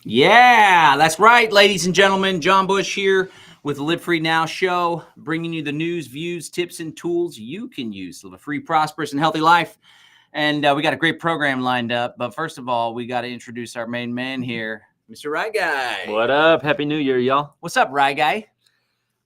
Yeah, that's right, ladies and gentlemen. John Bush here with the Live Free Now show, bringing you the news, views, tips, and tools you can use to live a free, prosperous, and healthy life. And we got a great program lined up. But first of all, we got to introduce our main man here, Mr. Rye Guy. What up? Happy New Year, y'all. What's up, Rye Guy?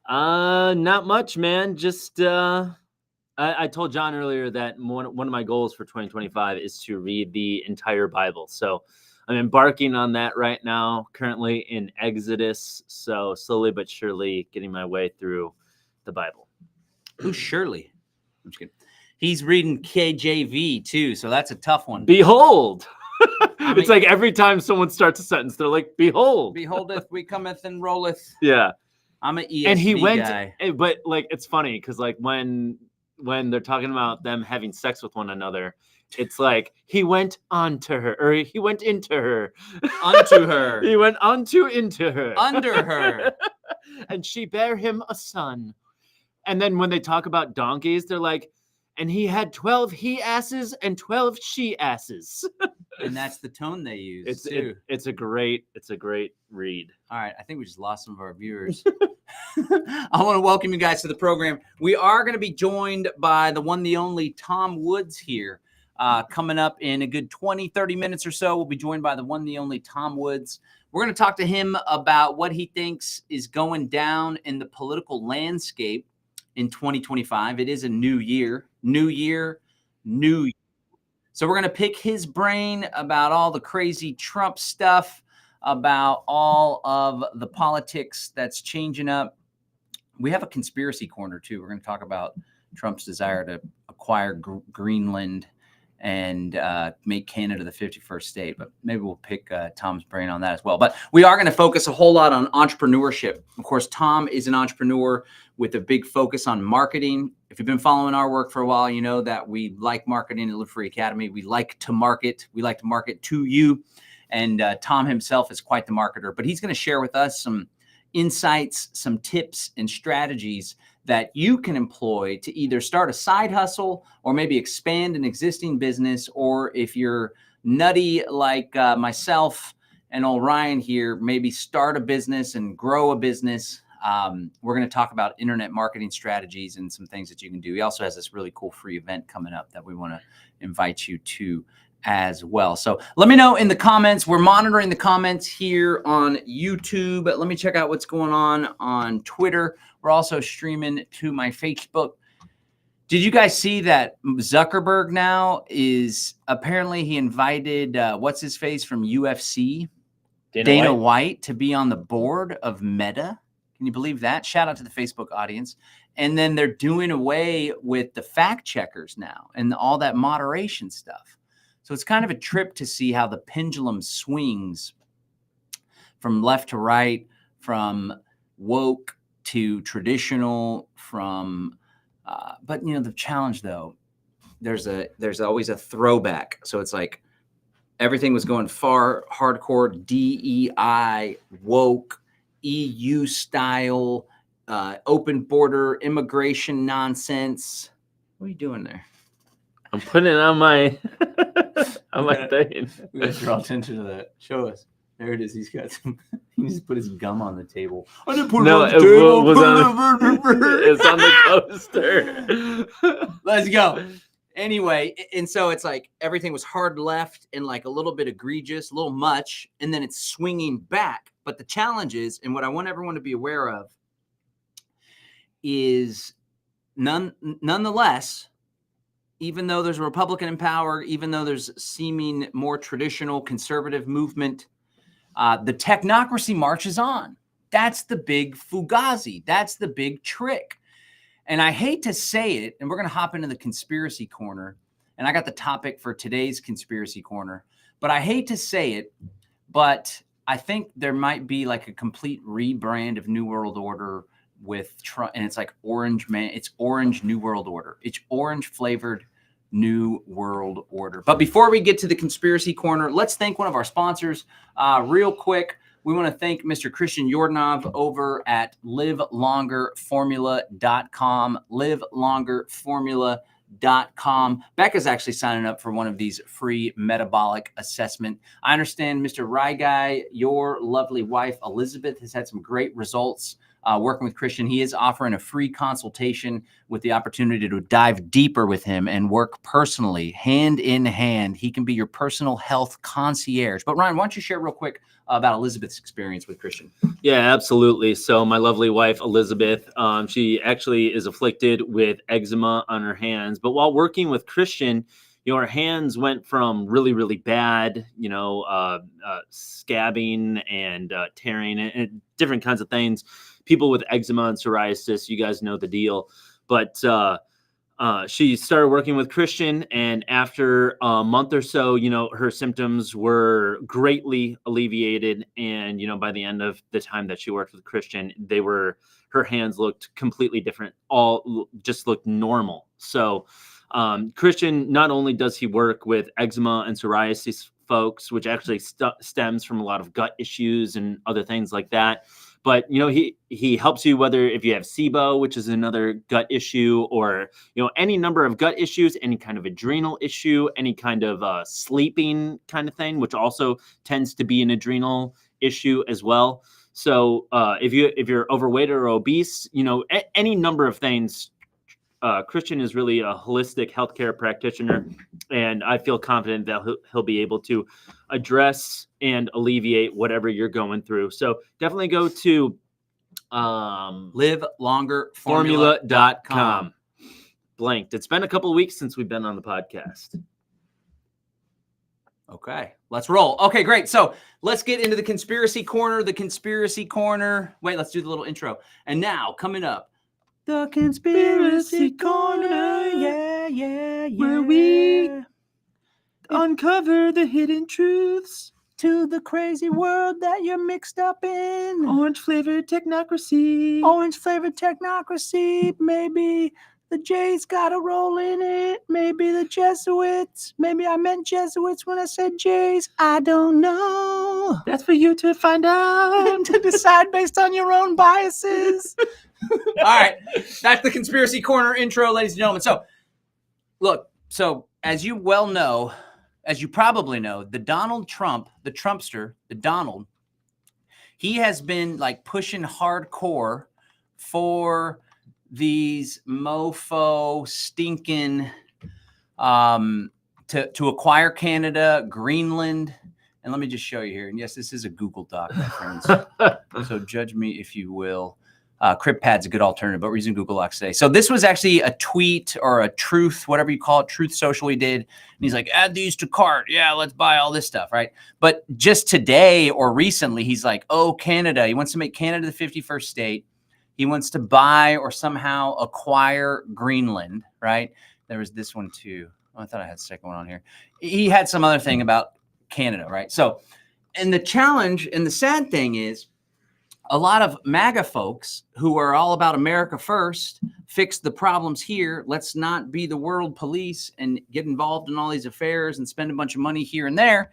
Not much, man. Just I told John earlier that one of my goals for 2025 is to read the entire Bible. So I'm embarking on that right now, currently in Exodus. So slowly but surely getting my way through the Bible. Who's Shirley? I'm just kidding. He's reading KJV too, so that's a tough one. Behold. It's like every time someone starts a sentence, they're like, behold. Beholdeth, we cometh and rolleth. Yeah. I'm an ESV and he went, guy. But like, it's funny because like when they're talking about them having sex with one another, it's like he went onto her, or he went into her. Unto her. He went into her. Under her. And she bare him a son. And then when they talk about donkeys, they're like, and he had 12 he asses and 12 she asses. And that's the tone they use. It's a great read. All right, I think we just lost some of our viewers. I want to welcome you guys to the program. We are going to be joined by the one, the only Tom Woods here. Coming up in a good 20, 30 minutes or so, we'll be joined by the one, the only Tom Woods. We're going to talk to him about what he thinks is going down in the political landscape in 2025. It is a new year. So we're going to pick his brain about all the crazy Trump stuff, about all of the politics that's changing up. We have a conspiracy corner, too. We're going to talk about Trump's desire to acquire Greenland and make Canada the 51st state. But maybe we'll pick Tom's brain on that as well. But we are going to focus a whole lot on entrepreneurship. Of course, Tom is an entrepreneur with a big focus on marketing. If you've been following our work for a while, you know that we like marketing at Live Free Academy. We like to market. We like to market to you. And Tom himself is quite the marketer. But he's going to share with us some insights, some tips, and strategies that you can employ to either start a side hustle or maybe expand an existing business. Or if you're nutty like myself and old Ryan here, maybe start a business and grow a business. We're going to talk about internet marketing strategies and some things that you can do. He also has this really cool free event coming up that we want to invite you to as well. So let me know in the comments. We're monitoring the comments here on YouTube. Let me check out what's going on Twitter. We're also streaming to my Facebook. Did you guys see that Zuckerberg now is apparently he invited what's his face from UFC, Dana White, to be on the board of Meta? Can you believe that? Shout out to the Facebook audience. And then they're doing away with the fact checkers now and all that moderation stuff. So it's kind of a trip to see how the pendulum swings from left to right, from woke to traditional, but you know, the challenge though, there's always a throwback. So it's like everything was going far hardcore DEI, woke, EU style, open border immigration nonsense. What are you doing there? I'm putting it on my my thing. We gotta draw attention to that. Show us. There it is. He's got some. He just put his gum on the table. I didn't put it on the table. It's on the coaster. Let's go. Anyway, and so it's like everything was hard left and like a little bit egregious, a little much, and then it's swinging back. But the challenge is, and what I want everyone to be aware of, is nonetheless, even though there's a Republican in power, even though there's seeming more traditional conservative movement, the technocracy marches on. That's the big fugazi. That's the big trick. And I hate to say it, and we're going to hop into the conspiracy corner. And I got the topic for today's conspiracy corner. But I hate to say it, but I think there might be like a complete rebrand of New World Order with Trump. And it's like orange, man. It's orange New World Order. It's orange flavored New World Order. But before we get to the conspiracy corner, let's thank one of our sponsors real quick. We want to thank Mr. Christian Yordanov over at livelongerformula.com, livelongerformula.com. monetizetheInternet.com. Becca's actually signing up for one of these free metabolic assessment. I understand, Mr. Rye Guy, your lovely wife, Elizabeth, has had some great results working with Christian. He is offering a free consultation with the opportunity to dive deeper with him and work personally, hand in hand. He can be your personal health concierge. But Ryan, why don't you share real quick about Elizabeth's experience with Christian? Yeah, absolutely. So my lovely wife, Elizabeth, she actually is afflicted with eczema on her hands. But while working with Christian, her hands went from really, really bad, scabbing and tearing and different kinds of things. People with eczema and psoriasis, you guys know the deal. But she started working with Christian, and after a month or so, her symptoms were greatly alleviated. And, by the end of the time that she worked with Christian, her hands looked completely different, all just looked normal. So Christian, not only does he work with eczema and psoriasis folks, which actually stems from a lot of gut issues and other things like that, but he helps you whether if you have SIBO, which is another gut issue, or any number of gut issues, any kind of adrenal issue, any kind of sleeping kind of thing, which also tends to be an adrenal issue as well. So if you're overweight or obese, any number of things. Christian is really a holistic healthcare practitioner, and I feel confident that he'll be able to address and alleviate whatever you're going through. So definitely go to livelongerformula.com. Blanked. It's been a couple of weeks since we've been on the podcast. Okay, let's roll. Okay, great. So let's get into the conspiracy corner. Wait, let's do the little intro. And now coming up, the Conspiracy Corner, yeah. Where we uncover the hidden truths to the crazy world that you're mixed up in. Orange-flavored technocracy. Maybe the J's got a role in it. Maybe the Jesuits. Maybe I meant Jesuits when I said J's. I don't know. That's for you to find out. To decide based on your own biases. All right, that's the Conspiracy Corner intro, ladies and gentlemen. So, look, as you probably know, the Donald Trump, the Trumpster, the Donald, he has been like pushing hardcore for these mofo stinking to acquire Canada, Greenland. And let me just show you here. And yes, this is a Google Doc, my friends. So judge me if you will. CryptPad's a good alternative, but we're using Google Docs today. So this was actually a tweet or a truth, whatever you call it, Truth Social he did. And he's like, add these to cart. Yeah, let's buy all this stuff, right? But just today or recently, he's like, oh, Canada. He wants to make Canada the 51st state. He wants to buy or somehow acquire Greenland, right? There was this one too. Oh, I thought I had a second one on here. He had some other thing about Canada, right? So, and the challenge and the sad thing is, a lot of MAGA folks who are all about America first, fix the problems here. Let's not be the world police and get involved in all these affairs and spend a bunch of money here and there.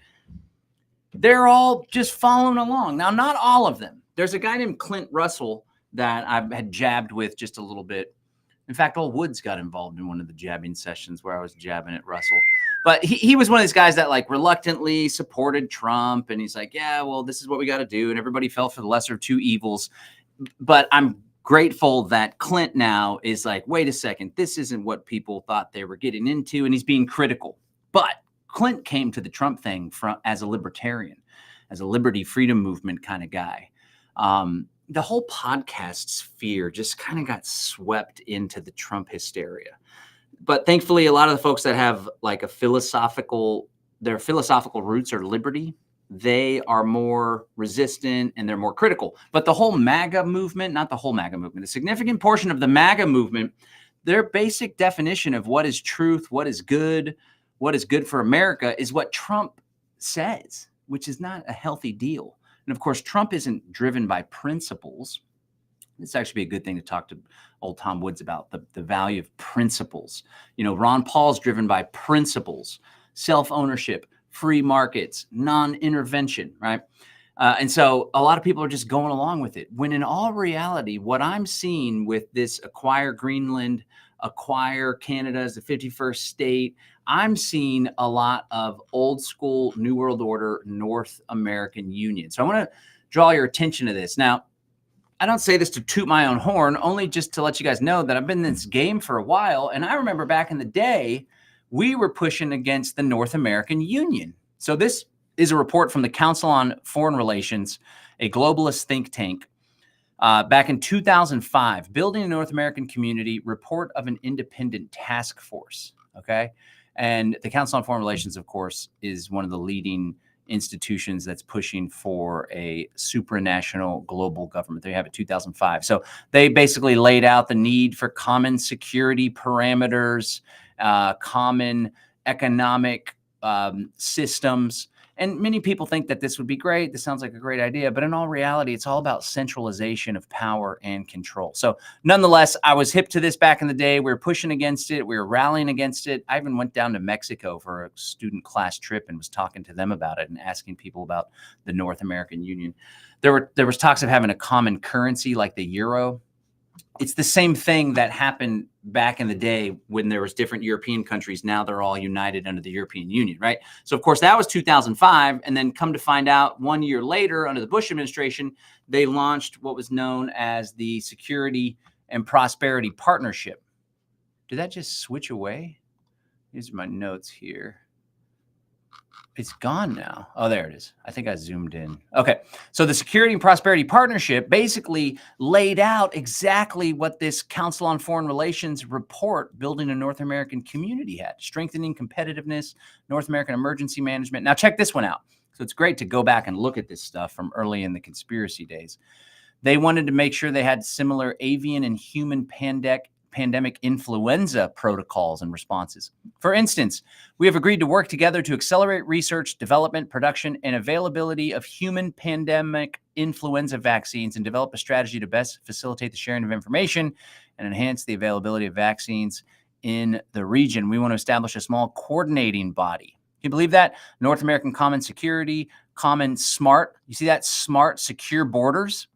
They're all just following along. Now, not all of them. There's a guy named Clint Russell that I had jabbed with just a little bit. In fact, old Woods got involved in one of the jabbing sessions where I was jabbing at Russell. But he was one of these guys that like reluctantly supported Trump. And he's like, yeah, well, this is what we got to do. And everybody fell for the lesser of two evils. But I'm grateful that Clint now is like, wait a second, this isn't what people thought they were getting into. And he's being critical. But Clint came to the Trump thing as a libertarian, as a liberty freedom movement kind of guy. The whole podcast sphere just kind of got swept into the Trump hysteria. But thankfully, a lot of the folks that have like their philosophical roots are liberty, they are more resistant and they're more critical. But the whole MAGA movement, not the whole MAGA movement, a significant portion of the MAGA movement, their basic definition of what is truth, what is good for America is what Trump says, which is not a healthy deal. And of course, Trump isn't driven by principles. It's actually be a good thing to talk to old Tom Woods about the value of principles. Ron Paul's driven by principles, self-ownership, free markets, non-intervention, right? And so a lot of people are just going along with it. When in all reality, what I'm seeing with this acquire Greenland acquire Canada as the 51st state. I'm seeing a lot of old school New World Order North American Union. So I want to draw your attention to this. Now, I don't say this to toot my own horn, only just to let you guys know that I've been in this game for a while. And I remember back in the day, we were pushing against the North American Union. So this is a report from the Council on Foreign Relations, a globalist think tank. Back in 2005, Building a North American Community, report of an independent task force. Okay. And the Council on Foreign Relations, of course, is one of the leading institutions that's pushing for a supranational global government. They have it 2005. So they basically laid out the need for common security parameters, common economic systems. And many people think that this would be great. This sounds like a great idea, but in all reality, it's all about centralization of power and control. So nonetheless, I was hip to this back in the day. We were pushing against it. We were rallying against it. I even went down to Mexico for a student class trip and was talking to them about it and asking people about the North American Union. There was talks of having a common currency like the euro. It's the same thing that happened back in the day when there was different European countries. Now they're all united under the European Union, right? So, of course, that was 2005. And then come to find out 1 year later, under the Bush administration, they launched what was known as the Security and Prosperity Partnership. Did that just switch away? These are my notes here. It's gone now. Oh, there it is. I think I zoomed in. Okay. So the Security and Prosperity Partnership basically laid out exactly what this Council on Foreign Relations report, Building a North American Community, had: strengthening competitiveness, North American emergency management. Now check this one out. So it's great to go back and look at this stuff from early in the conspiracy days. They wanted to make sure they had similar avian and human pandemic influenza protocols and responses. For instance, we have agreed to work together to accelerate research, development, production, and availability of human pandemic influenza vaccines and develop a strategy to best facilitate the sharing of information and enhance the availability of vaccines in the region. We want to establish a small coordinating body. Can you believe that? North American Common Security, Common SMART. You see that? SMART, secure borders.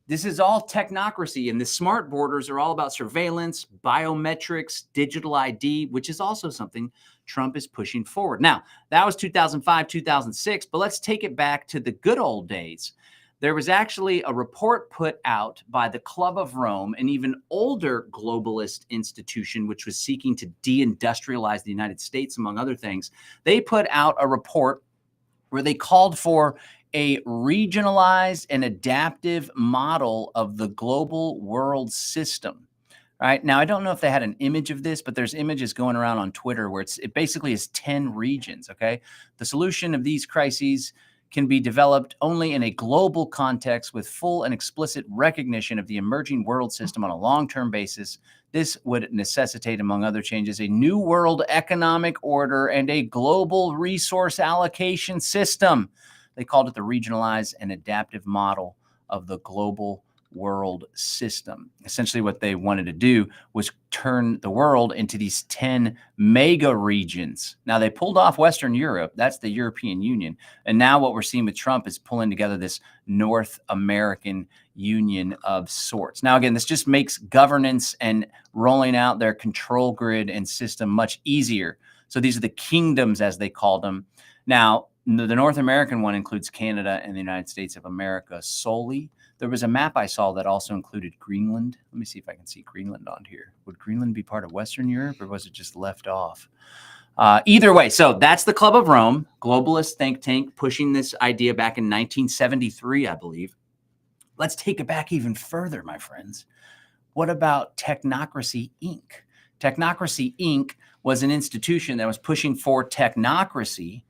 This is all technocracy, and the smart borders are all about surveillance, biometrics, digital ID, which is also something Trump is pushing forward. Now, that was 2005, 2006, but let's take it back to the good old days. There was actually a report put out by the Club of Rome, an even older globalist institution, which was seeking to deindustrialize the United States, among other things. They put out a report where they called for a regionalized and adaptive model of the global world system. Right now, I don't know if they had an image of this, but there's images going around on Twitter where it basically is 10 regions. Okay. The solution of these crises can be developed only in a global context with full and explicit recognition of the emerging world system on a long-term basis. This would necessitate, among other changes, a new world economic order and a global resource allocation system. They called it the regionalized and adaptive model of the global world system. Essentially, what they wanted to do was turn the world into these 10 mega regions. Now, they pulled off Western Europe. That's the European Union. And now what we're seeing with Trump is pulling together this North American Union of sorts. Now, again, this just makes governance and rolling out their control grid and system much easier. So these are the kingdoms, as they called them. Now, the North American one includes Canada and the United States of America solely. There was a map I saw that also included Greenland. Let me see if I can see Greenland on here. Would Greenland be part of Western Europe, or was it just left off? Either way, so that's the Club of Rome, globalist think tank, pushing this idea back in 1973, I believe. Let's take it back even further, my friends. What about Technocracy, Inc.? Technocracy, Inc. was an institution that was pushing for technocracy.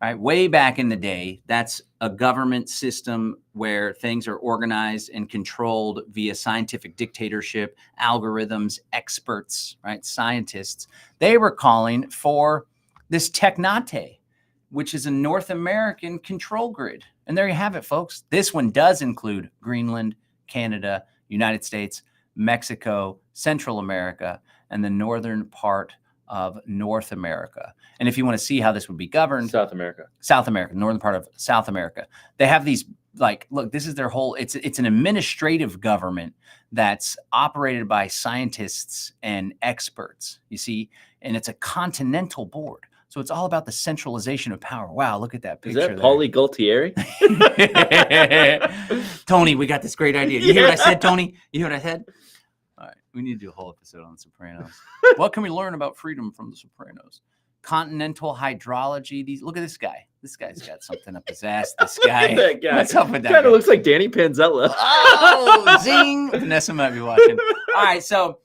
Right, way back in the day. That's a government system where things are organized and controlled via scientific dictatorship, algorithms, experts, right, scientists. They were calling for this technate, which is a North American control grid. And there you have it, folks. This one does include Greenland, Canada, United States, Mexico, Central America, and the northern part of North America. And if you want to see how this would be governed, South America, northern part of South America, they have these, like, look, this is their whole, it's an administrative government that's operated by scientists and experts, you see, and it's a continental board. So it's all about the centralization of power. Wow, look at that picture. Is that Paulie Gualtieri? Tony, we got this great idea. You hear what I said, Tony? You hear what I said? All right, we need to do a whole episode on The Sopranos. What can we learn about freedom from The Sopranos? Continental hydrology. Look at this guy. This guy's got something up his ass. This guy. That guy. What's up with that? Kind of looks like Danny Panzella. Oh, zing! Vanessa might be watching. All right, so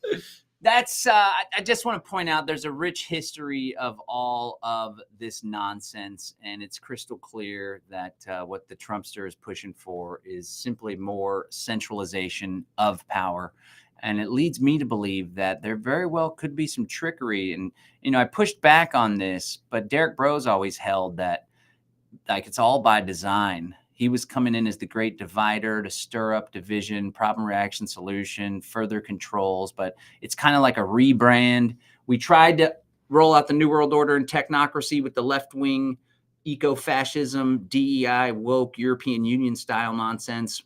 that's. I just want to point out there's a rich history of all of this nonsense, and it's crystal clear that what the Trumpster is pushing for is simply more centralization of power. And it leads me to believe that there very well could be some trickery. And, you know, I pushed back on this, but Derek Bro's always held that, like, it's all by design. He was coming in as the great divider to stir up division, problem, reaction, solution, further controls. But it's kind of like a rebrand. We tried to roll out the New World Order and technocracy with the left-wing eco-fascism, DEI, woke, European Union style nonsense.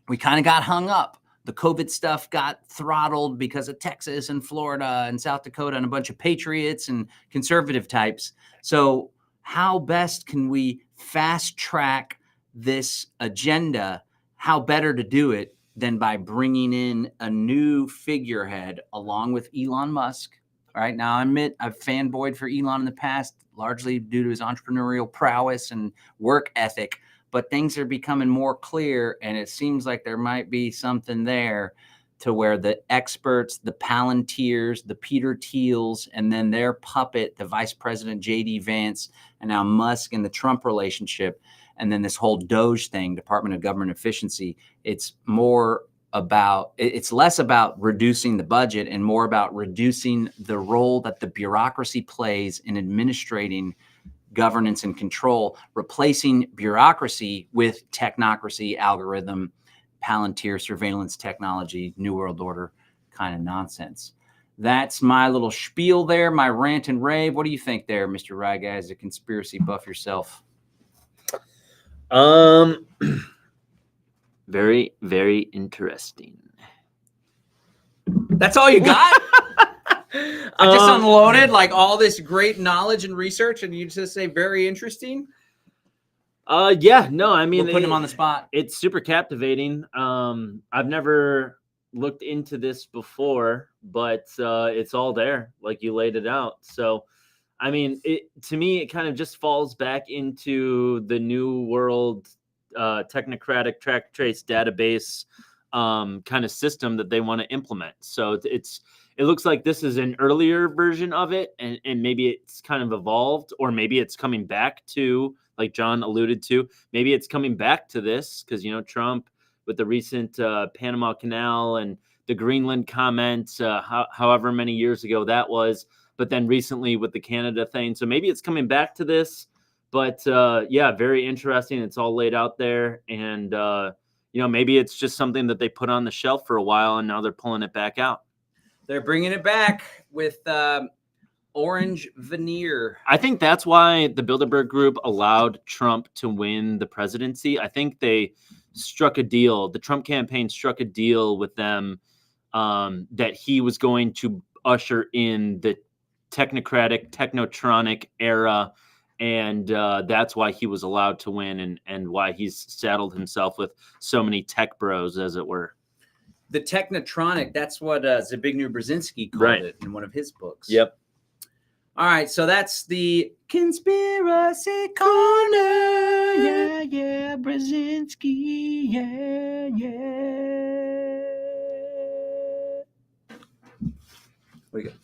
We kind of got hung up. The COVID stuff got throttled because of Texas and Florida and South Dakota and a bunch of patriots and conservative types. So how best can we fast track this agenda? How better to do it than by bringing in a new figurehead along with Elon Musk? All right. Now, I admit I've fanboyed for Elon in the past, largely due to his entrepreneurial prowess and work ethic. But things are becoming more clear, and it seems like there might be something there to where the experts, the Palantirs, the Peter Thiels, and then their puppet, the Vice President J.D. Vance, and now Musk and the Trump relationship, and then this whole DOGE thing, Department of Government Efficiency, it's less about reducing the budget and more about reducing the role that the bureaucracy plays in administrating governance and control, replacing bureaucracy with technocracy, algorithm, Palantir, surveillance technology, New World Order kind of nonsense. That's my little spiel there, my rant and rave. What do you think there, Mr. Ryguy, as a conspiracy buff yourself? Very, very interesting. That's all you got? I just unloaded like all this great knowledge and research, and you just say very interesting. Yeah, no, I mean, we'll put him on the spot. It's super captivating. I've never looked into this before, but it's all there, like you laid it out. So, I mean, to me, it kind of just falls back into the new world technocratic track trace database kind of system that they want to implement. So it looks like this is an earlier version of it, and maybe it's kind of evolved, or maybe it's coming back to, like John alluded to, maybe it's coming back to this because, you know, Trump with the recent Panama Canal and the Greenland comments, however many years ago that was, but then recently with the Canada thing. So maybe it's coming back to this, but yeah, very interesting. It's all laid out there. And, you know, maybe it's just something that they put on the shelf for a while and now they're pulling it back out. They're bringing it back with orange veneer. I think that's why the Bilderberg Group allowed Trump to win the presidency. I think they struck a deal. The Trump campaign struck a deal with them that he was going to usher in the technocratic, technotronic era. And that's why he was allowed to win and why he's saddled himself with so many tech bros, as it were. The technotronic, that's what Zbigniew Brzezinski called it in one of his books. Yep. All right, so that's the Conspiracy Corner. Yeah, Brzezinski. Yeah. What do you got?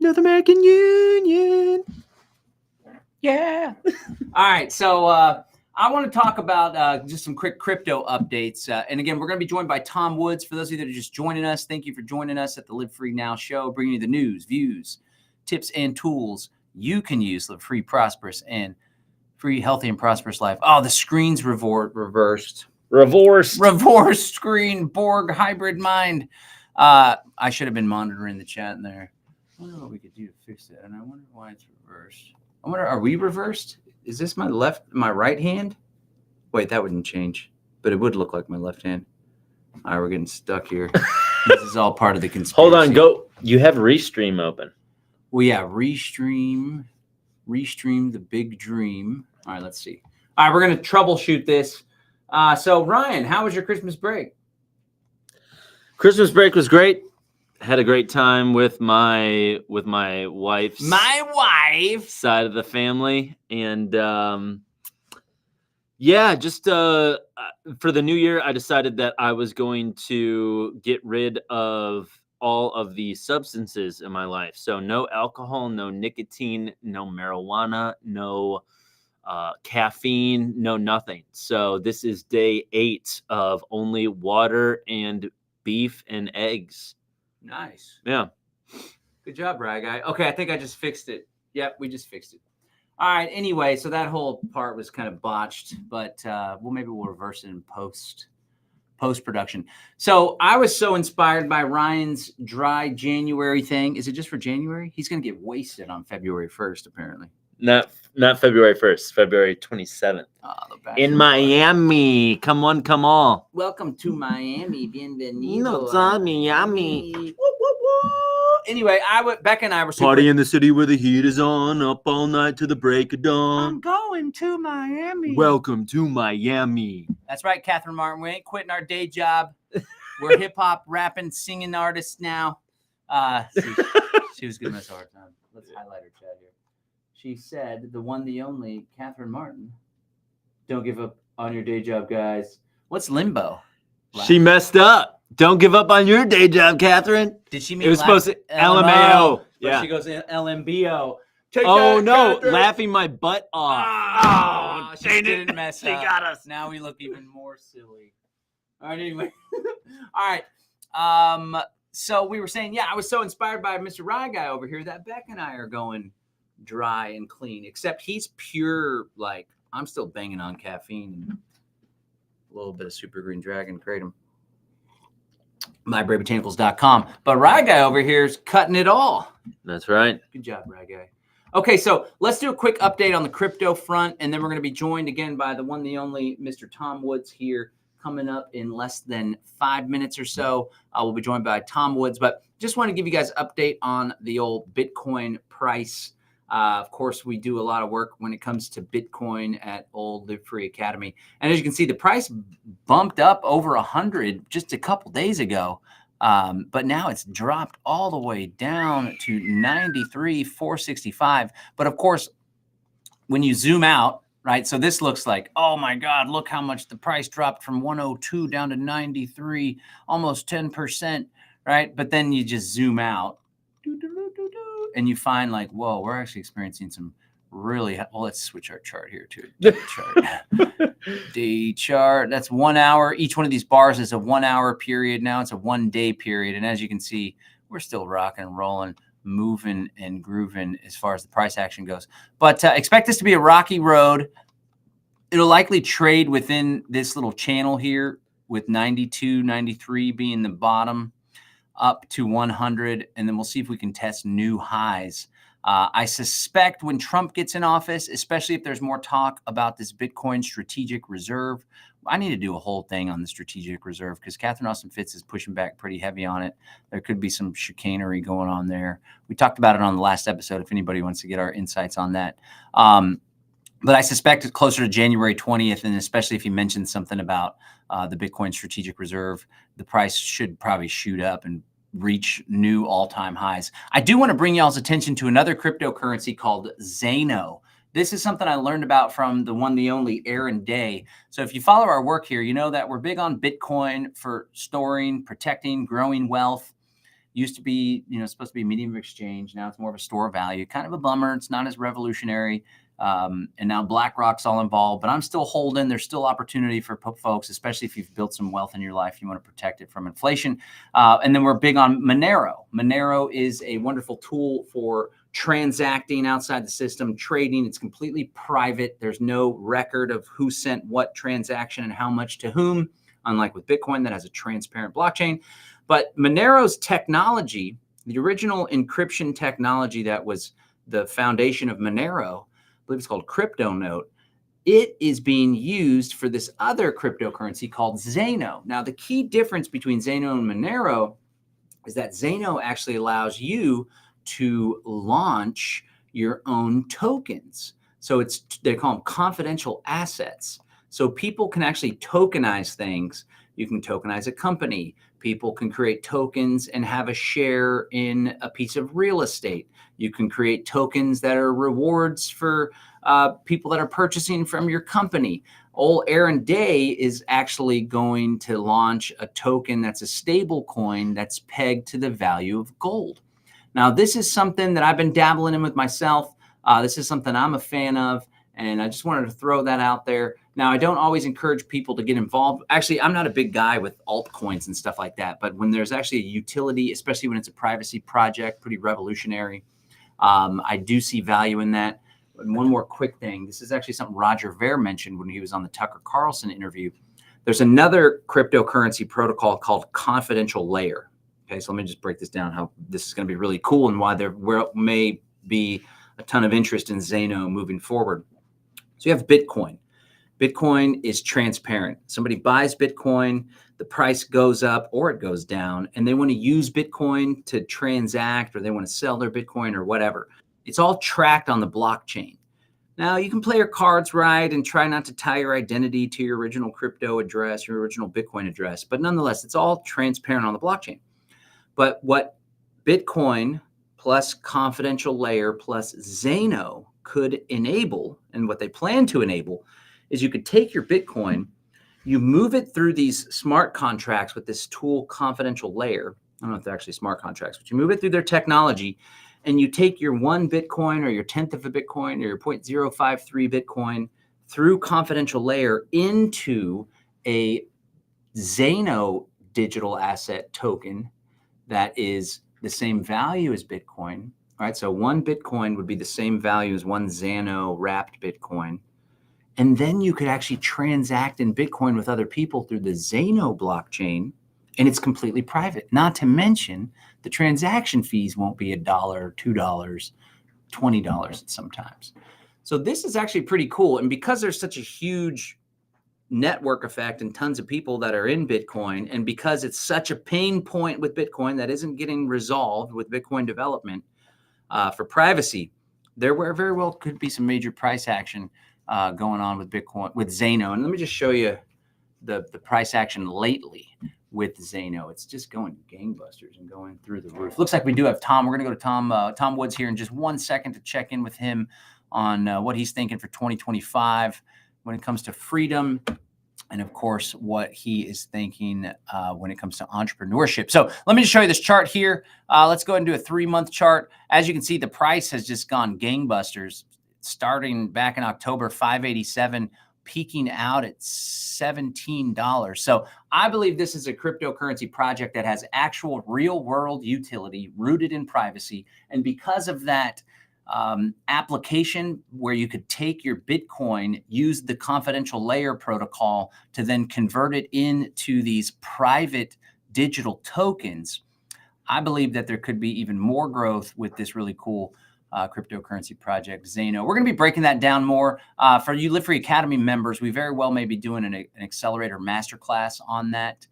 North American Union. Yeah. All right, so I want to talk about just some quick crypto updates. And again, we're going to be joined by Tom Woods. For those of you that are just joining us, thank you for joining us at the Live Free Now show, bringing you the news, views, tips, and tools you can use to live free, prosperous, and free, healthy, and prosperous life. Oh, the screen's reversed. Reverse screen, Borg, hybrid mind. I should have been monitoring the chat in there. I wonder what we could do to fix it. And I wonder why it's reversed. I wonder, are we reversed? Is this my right hand? Wait, that wouldn't change, but it would look like my left hand. All right, we're getting stuck here. This is all part of the conspiracy. Hold on, go. You have Restream open. Well, yeah, restream the big dream. All right, let's see. All right, we're going to troubleshoot this. So, Ryan, how was your Christmas break? Christmas break was great. Had a great time with my wife's side of the family, and yeah, just for the new year, I decided that I was going to get rid of all of the substances in my life. So no alcohol, no nicotine, no marijuana, no caffeine, no nothing. So this is day 8 of only water and beef and eggs. Nice. Yeah. Good job, Brad guy. Okay, I think I just fixed it. Yep, we just fixed it. All right. Anyway, so that whole part was kind of botched, but maybe we'll reverse it in post production. So I was so inspired by Ryan's dry January thing. Is it just for January? He's going to get wasted on February 1st, apparently. Not February 1st, February 27th. In Miami. Come on, come on. Welcome to Miami. Bienvenido. Miami. Anyway, Becca and I were super Party in the city where the heat is on, up all night to the break of dawn. I'm going to Miami. Welcome to Miami. That's right, Catherine Martin. We ain't quitting our day job. We're hip hop, rapping, singing artists now. She was giving us a hard time. Let's highlight her chat here. She said, the one, the only, Catherine Martin. Don't give up on your day job, guys. What's limbo? She messed up. Don't give up on your day job, Catherine. Did she mean it was supposed to LMAO? Yeah. She goes LMBO. Oh no, Catherine. Laughing my butt off. Oh, she didn't mess up. She got us. Now we look even more silly. All right, anyway. All right. So we were saying, yeah, I was so inspired by Mr. Rye Guy over here that Beck and I are going dry and clean, except he's pure, like, I'm still banging on caffeine and a little bit of Super Green Dragon Kratom. MyBraveBotanicals.com. But Rye Guy over here is cutting it all. That's right. Good job, Rye Guy. Okay, so let's do a quick update on the crypto front, and then we're going to be joined again by the one, the only Mr. Tom Woods here coming up in less than 5 minutes or so. We'll be joined by Tom Woods, but just want to give you guys an update on the old Bitcoin price. Of course, we do a lot of work when it comes to Bitcoin at Old Live Free Academy. And as you can see, the price bumped up over 100 just a couple days ago. But now it's dropped all the way down to 93,465. But of course, when you zoom out, right? So this looks like, oh my God, look how much the price dropped from 102 down to 93, almost 10%, right? But then you just zoom out. And you find like, whoa, we're actually experiencing some really, well, let's switch our chart here to a day chart. Day chart, that's 1 hour. Each one of these bars is a 1 hour period. Now it's a 1 day period. And as you can see, we're still rocking and rolling, moving and grooving as far as the price action goes. But expect this to be a rocky road. It'll likely trade within this little channel here with 92, 93 being the bottom, up to 100, and then we'll see if we can test new highs. I suspect when Trump gets in office, especially if there's more talk about this Bitcoin strategic reserve, I need to do a whole thing on the strategic reserve because Catherine Austin Fitts is pushing back pretty heavy on it. There could be some chicanery going on there. We talked about it on the last episode if anybody wants to get our insights on that. But I suspect it's closer to January 20th, and especially if you mentioned something about the Bitcoin strategic reserve, the price should probably shoot up and reach new all-time highs. I do want to bring y'all's attention to another cryptocurrency called Zano. This is something I learned about from the one, the only Aaron Day. So if you follow our work here, you know that we're big on Bitcoin for storing, protecting, growing wealth. Used to be, supposed to be a medium of exchange. Now it's more of a store of value. Kind of a bummer. It's not as revolutionary. And now BlackRock's all involved, but I'm still holding. There's still opportunity for folks, especially if you've built some wealth in your life. You want to protect it from inflation. And then we're big on Monero. Monero is a wonderful tool for transacting outside the system, trading. It's completely private. There's no record of who sent what transaction and how much to whom, unlike with Bitcoin that has a transparent blockchain. But Monero's technology The original encryption technology that was the foundation of Monero, I believe it's called CryptoNote, it is being used for this other cryptocurrency called Zano. Now, the key difference between Zano and Monero is that Zano actually allows you to launch your own tokens. So they call them confidential assets. So people can actually tokenize things. You can tokenize a company. People can create tokens and have a share in a piece of real estate. You can create tokens that are rewards for people that are purchasing from your company. Old Aaron Day is actually going to launch a token that's a stable coin that's pegged to the value of gold. Now, this is something that I've been dabbling in with myself. This is something I'm a fan of, and I just wanted to throw that out there. Now, I don't always encourage people to get involved. Actually, I'm not a big guy with altcoins and stuff like that, but when there's actually a utility, especially when it's a privacy project, pretty revolutionary, I do see value in that. And one more quick thing. This is actually something Roger Ver mentioned when he was on the Tucker Carlson interview. There's another cryptocurrency protocol called Confidential Layer. Okay, so let me just break this down, how this is going to be really cool and why there may be a ton of interest in Zano moving forward. So you have Bitcoin. Bitcoin is transparent. Somebody buys Bitcoin, the price goes up or it goes down, and they want to use Bitcoin to transact, or they want to sell their Bitcoin or whatever. It's all tracked on the blockchain. Now, you can play your cards right and try not to tie your identity to your original crypto address, your original Bitcoin address, but nonetheless, it's all transparent on the blockchain. But what Bitcoin plus Confidential Layer plus Zano could enable, and what they plan to enable, is you could take your Bitcoin, you move it through these smart contracts with this tool, Confidential Layer. I don't know if they're actually smart contracts, but you move it through their technology, and you take your 1 Bitcoin or your 1/10 of a Bitcoin or your 0.053 Bitcoin through Confidential Layer into a Zano digital asset token that is the same value as Bitcoin, right? So 1 Bitcoin would be the same value as 1 Zano wrapped Bitcoin. And then you could actually transact in Bitcoin with other people through the Zano blockchain, and it's completely private. Not to mention the transaction fees won't be $1, $2, $20 sometimes. So this is actually pretty cool. And because there's such a huge network effect and tons of people that are in Bitcoin, and because it's such a pain point with Bitcoin that isn't getting resolved with Bitcoin development for privacy, there very well could be some major price action going on with Bitcoin, with Zano. And let me just show you the price action lately with Zano. It's just going gangbusters and going through the roof. Looks like we do have Tom. We're going to go to Tom Woods here in just 1 second to check in with him on what he's thinking for 2025 when it comes to freedom, and of course, what he is thinking when it comes to entrepreneurship. So let me just show you this chart here. Let's go ahead and do a 3-month chart. As you can see, the price has just gone gangbusters, starting back in October, 587, peaking out at $17. So I believe this is a cryptocurrency project that has actual real world utility rooted in privacy. And because of that application where you could take your Bitcoin, use the Confidential Layer protocol to then convert it into these private digital tokens, I believe that there could be even more growth with this really cool cryptocurrency project, Zano. We're going to be breaking that down more. For you Live Free Academy members, we very well may be doing an accelerator masterclass on that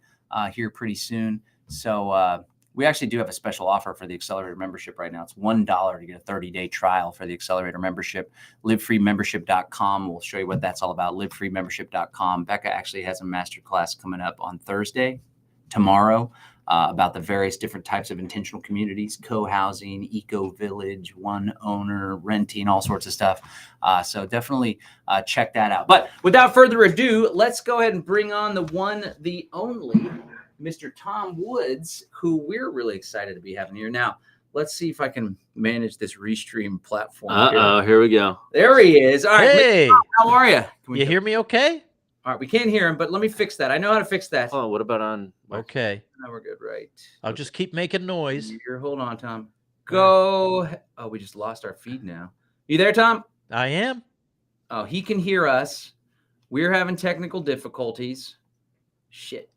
here pretty soon. So we actually do have a special offer for the accelerator membership right now. It's $1 to get a 30-day trial for the accelerator membership. LiveFreeMembership.com. We'll show you what that's all about. LiveFreeMembership.com. Becca actually has a masterclass coming up on Thursday, tomorrow, about the various different types of intentional communities, co-housing, eco-village, one owner, renting, all sorts of stuff. So definitely check that out. But without further ado, let's go ahead and bring on the one, the only, Mr. Tom Woods, who we're really excited to be having here. Now, let's see if I can manage this Restream platform. Here we go. There he is. All right. Hey, Tom, how are you? you hear me okay? All right, we can't hear him, but let me fix that. I know how to fix that. Oh, what about on? Okay. No, we're good, right? I'll just keep making noise. Here, hold on, Tom. Go. Oh, we just lost our feed now. You there, Tom? I am. Oh, he can hear us. We're having technical difficulties. Shit.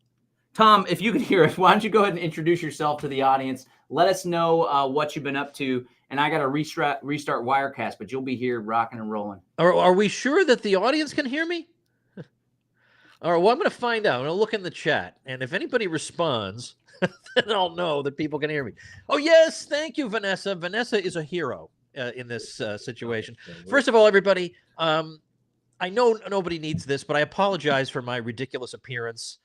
Tom, if you can hear us, why don't you go ahead and introduce yourself to the audience? Let us know what you've been up to. And I got to restart Wirecast, but you'll be here rocking and rolling. Are we sure that the audience can hear me? All right, well, I'm going to find out. I'm going to look in the chat. And if anybody responds, then I'll know that people can hear me. Oh, yes. Thank you, Vanessa. Vanessa is a hero in this situation. First of all, everybody, I know nobody needs this, but I apologize for my ridiculous appearance.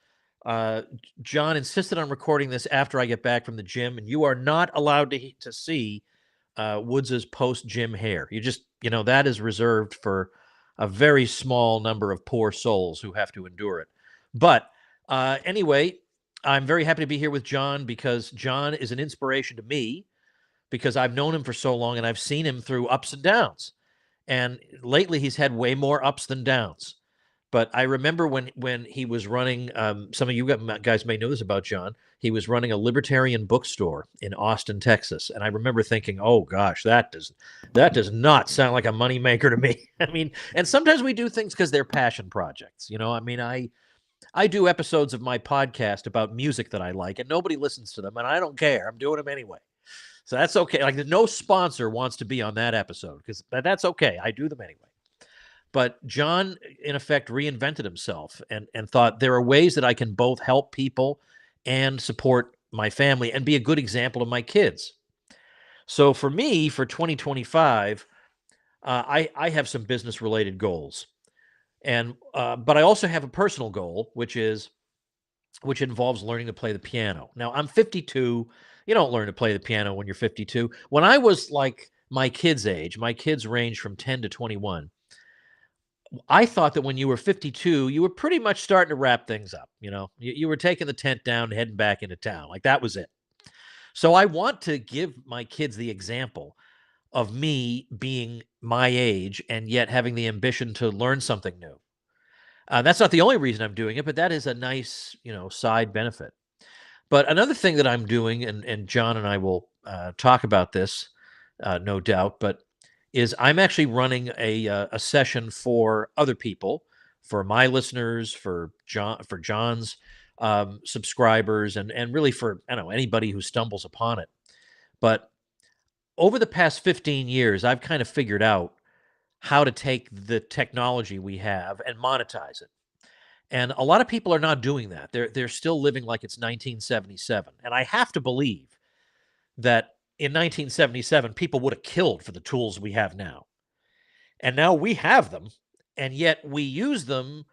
John insisted on recording this after I get back from the gym, and you are not allowed to see Woods's post-gym hair. That is reserved for a very small number of poor souls who have to endure it. But anyway, I'm very happy to be here with John because John is an inspiration to me because I've known him for so long and I've seen him through ups and downs. And lately he's had way more ups than downs. But I remember when he was running, some of you guys may know this about John, he was running a libertarian bookstore in Austin, Texas. And I remember thinking, oh gosh, that does not sound like a moneymaker to me. I mean, and sometimes we do things because they're passion projects. I do episodes of my podcast about music that I like and nobody listens to them and I don't care. I'm doing them anyway. So that's okay. Like no sponsor wants to be on that episode because that's okay. I do them anyway. But John, in effect, reinvented himself and thought there are ways that I can both help people and support my family and be a good example of my kids. So for me, for 2025, I have some business-related goals. But I also have a personal goal, which involves learning to play the piano. Now, I'm 52. You don't learn to play the piano when you're 52. When I was like my kids' age, my kids range from 10 to 21. I thought that when you were 52, you were pretty much starting to wrap things up. You were taking the tent down, heading back into town. Like that was it. So I want to give my kids the example of me being my age and yet having the ambition to learn something new. That's not the only reason I'm doing it, but that is a nice, side benefit. But another thing that I'm doing, and John and I will talk about this, no doubt, but is I'm actually running a session for other people, for my listeners, for John's subscribers, and really for anybody who stumbles upon it. But over the past 15 years, I've kind of figured out how to take the technology we have and monetize it. And a lot of people are not doing that. They're still living like it's 1977. And I have to believe that in 1977, people would have killed for the tools we have now. And now we have them, and yet we use them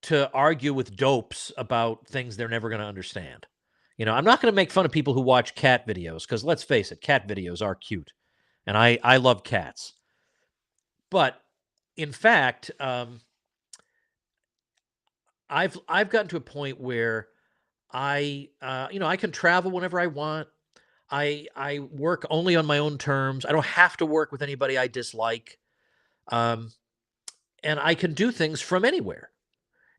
to argue with dopes about things they're never going to understand. I'm not going to make fun of people who watch cat videos because let's face it, cat videos are cute. And I love cats. But in fact, I've gotten to a point where I can travel whenever I want. I work only on my own terms. I don't have to work with anybody I dislike. And I can do things from anywhere.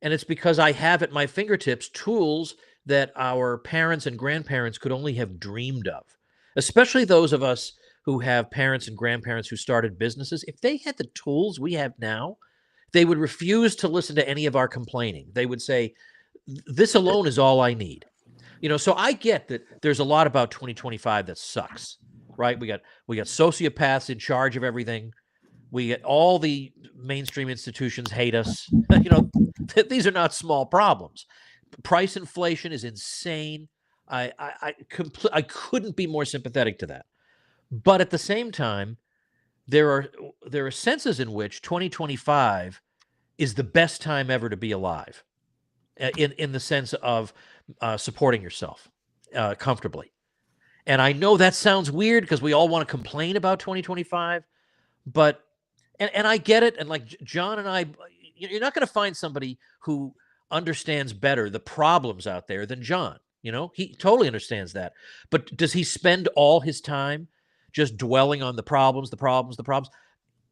And it's because I have at my fingertips tools that our parents and grandparents could only have dreamed of, especially those of us who have parents and grandparents who started businesses. If they had the tools we have now, they would refuse to listen to any of our complaining. They would say, this alone is all I need. So I get that there's a lot about 2025 that sucks, right? We got sociopaths in charge of everything. We get all the mainstream institutions hate us. These are not small problems. Price inflation is insane. I couldn't be more sympathetic to that. But at the same time, there are senses in which 2025 is the best time ever to be alive, in the sense of supporting yourself comfortably. And I know that sounds weird because we all want to complain about 2025, but and I get it. And like John and I, you're not going to find somebody who understands better the problems out there than John. He totally understands that. But does he spend all his time just dwelling on the problems?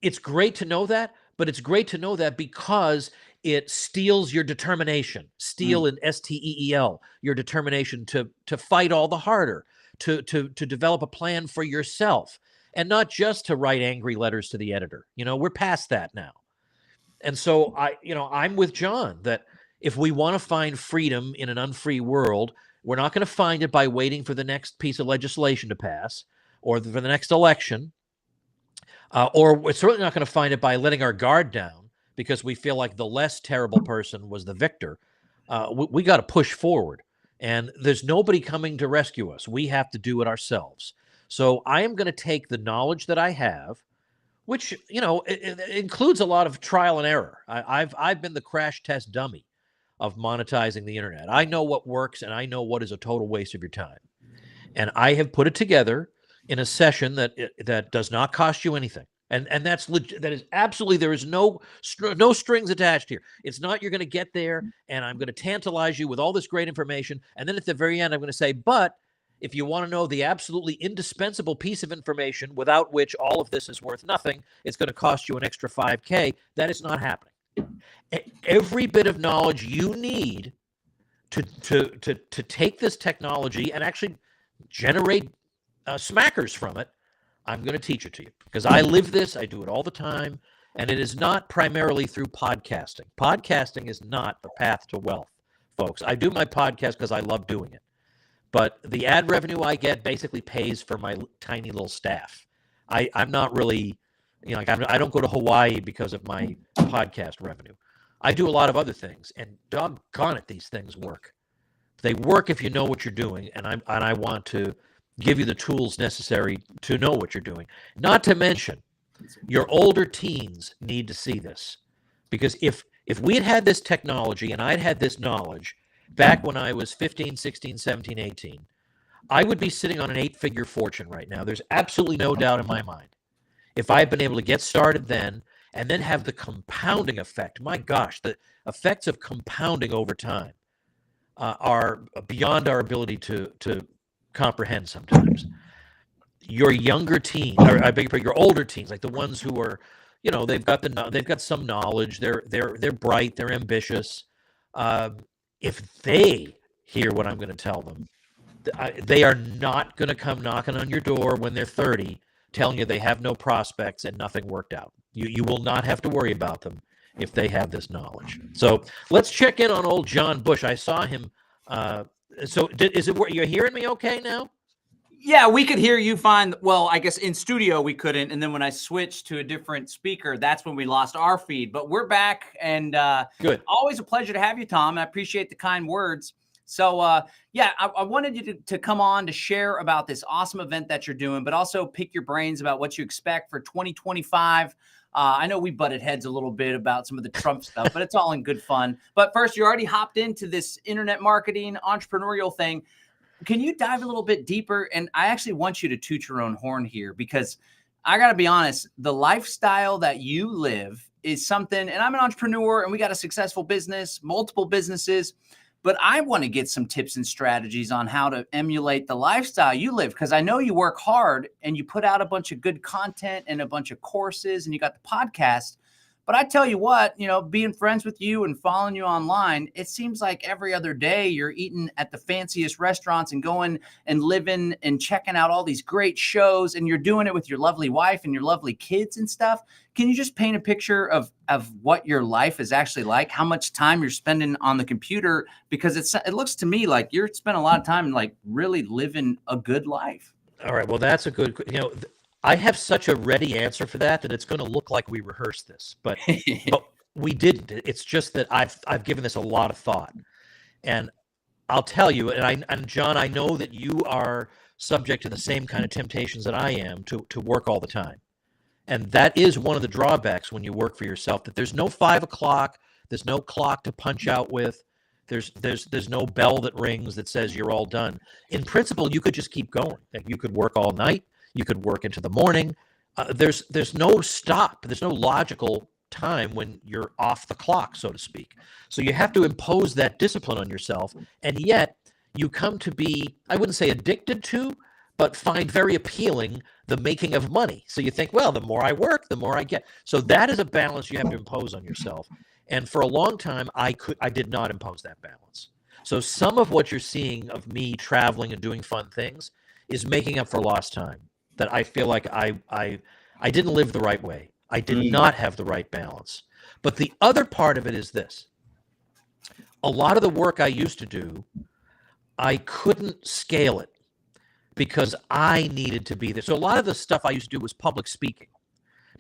It's great to know that, but it's great to know that because it steals your determination. Steal in STEEL, your determination to fight all the harder, to develop a plan for yourself, and not just to write angry letters to the editor. We're past that now. And so I'm with John that if we want to find freedom in an unfree world, We're not going to find it by waiting for the next piece of legislation to pass or for the next election. Or we're certainly not going to find it by letting our guard down because we feel like the less terrible person was the victor. We got to push forward. And there's nobody coming to rescue us. We have to do it ourselves. So I am going to take the knowledge that I have, which, it includes a lot of trial and error. I've been the crash test dummy of monetizing the internet. I know what works and I know what is a total waste of your time. And I have put it together in a session that does not cost you anything. And that is absolutely, there is no strings attached here. It's not you're going to get there and I'm going to tantalize you with all this great information. And then at the very end, I'm going to say, but if you want to know the absolutely indispensable piece of information without which all of this is worth nothing, it's going to cost you an extra $5K. That is not happening. Every bit of knowledge you need to take this technology and actually generate smackers from it, I'm going to teach it to you because I live this. I do it all the time. And it is not primarily through podcasting. Podcasting is not the path to wealth, folks. I do my podcast because I love doing it. But the ad revenue I get basically pays for my tiny little staff. I'm not really, I don't go to Hawaii because of my podcast revenue. I do a lot of other things. And doggone it, these things work. They work if you know what you're doing. And I want to give you the tools necessary to know what you're doing. Not to mention, your older teens need to see this. Because if we had this technology and I'd had this knowledge back when I was 15, 16, 17, 18, I would be sitting on an 8-figure fortune right now. There's absolutely no doubt in my mind. If I had been able to get started then and then have the compounding effect, my gosh, the effects of compounding over time are beyond our ability to comprehend sometimes. Your younger teens, or I beg your pardon, your older teens, like the ones who are, they've got some knowledge, they're bright, they're ambitious. If they hear what I'm going to tell them, they are not going to come knocking on your door when they're 30, telling you they have no prospects and nothing worked out. You will not have to worry about them if they have this knowledge. So let's check in on old John Bush. I saw him. You're hearing me okay now? Yeah, we could hear you fine. Well, I guess in studio we couldn't. And then when I switched to a different speaker, that's when we lost our feed. But we're back, and good. Always a pleasure to have you, Tom. I appreciate the kind words. So, I wanted you to come on to share about this awesome event that you're doing, but also pick your brains about what you expect for 2025. I know we butted heads a little bit about some of the Trump stuff, but it's all in good fun. But first, you already hopped into this internet marketing entrepreneurial thing. Can you dive a little bit deeper? And I actually want you to toot your own horn here, because I got to be honest, the lifestyle that you live is something, and I'm an entrepreneur and we got a successful business, multiple businesses, but I want to get some tips and strategies on how to emulate the lifestyle you live. Because I know you work hard and you put out a bunch of good content and a bunch of courses and you got the podcast. But I tell you what, being friends with you and following you online, it seems like every other day you're eating at the fanciest restaurants and going and living and checking out all these great shows, and you're doing it with your lovely wife and your lovely kids and stuff. Can you just paint a picture of what your life is actually like, how much time you're spending on the computer? Because it looks to me like you're spending a lot of time like really living a good life. All right. Well, that's a good, I have such a ready answer for that it's going to look like we rehearsed this, but we didn't. It's just that I've given this a lot of thought, and I'll tell you, and John, I know that you are subject to the same kind of temptations that I am to work all the time. And that is one of the drawbacks when you work for yourself, that there's no 5 o'clock, there's no clock to punch out with. There's no bell that rings that says you're all done. In principle, you could just keep going. Like, you could work all night. You could work into the morning. There's no stop. There's no logical time when you're off the clock, so to speak. So you have to impose that discipline on yourself. And yet you come to be, I wouldn't say addicted to, but find very appealing the making of money. So you think, well, the more I work, the more I get. So that is a balance you have to impose on yourself. And for a long time, I did not impose that balance. So some of what you're seeing of me traveling and doing fun things is making up for lost time. That I feel like I didn't live the right way. I did not have the right balance. But the other part of it is this. A lot of the work I used to do, I couldn't scale it because I needed to be there. So a lot of the stuff I used to do was public speaking.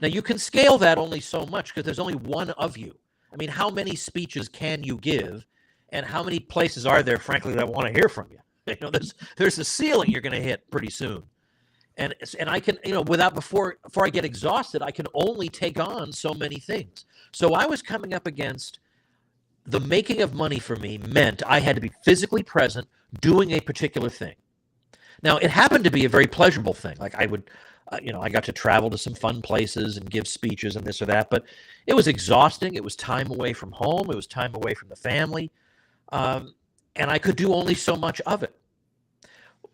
Now, you can scale that only so much because there's only one of you. I mean, how many speeches can you give, and how many places are there, frankly, that want to hear from you? You know, there's a ceiling you're going to hit pretty soon. And I can, you know, before I get exhausted, I can only take on so many things. So I was coming up against the making of money for me meant I had to be physically present doing a particular thing. Now, it happened to be a very pleasurable thing. Like I would, I got to travel to some fun places and give speeches and this or that, but it was exhausting. It was time away from home. It was time away from the family. And I could do only so much of it.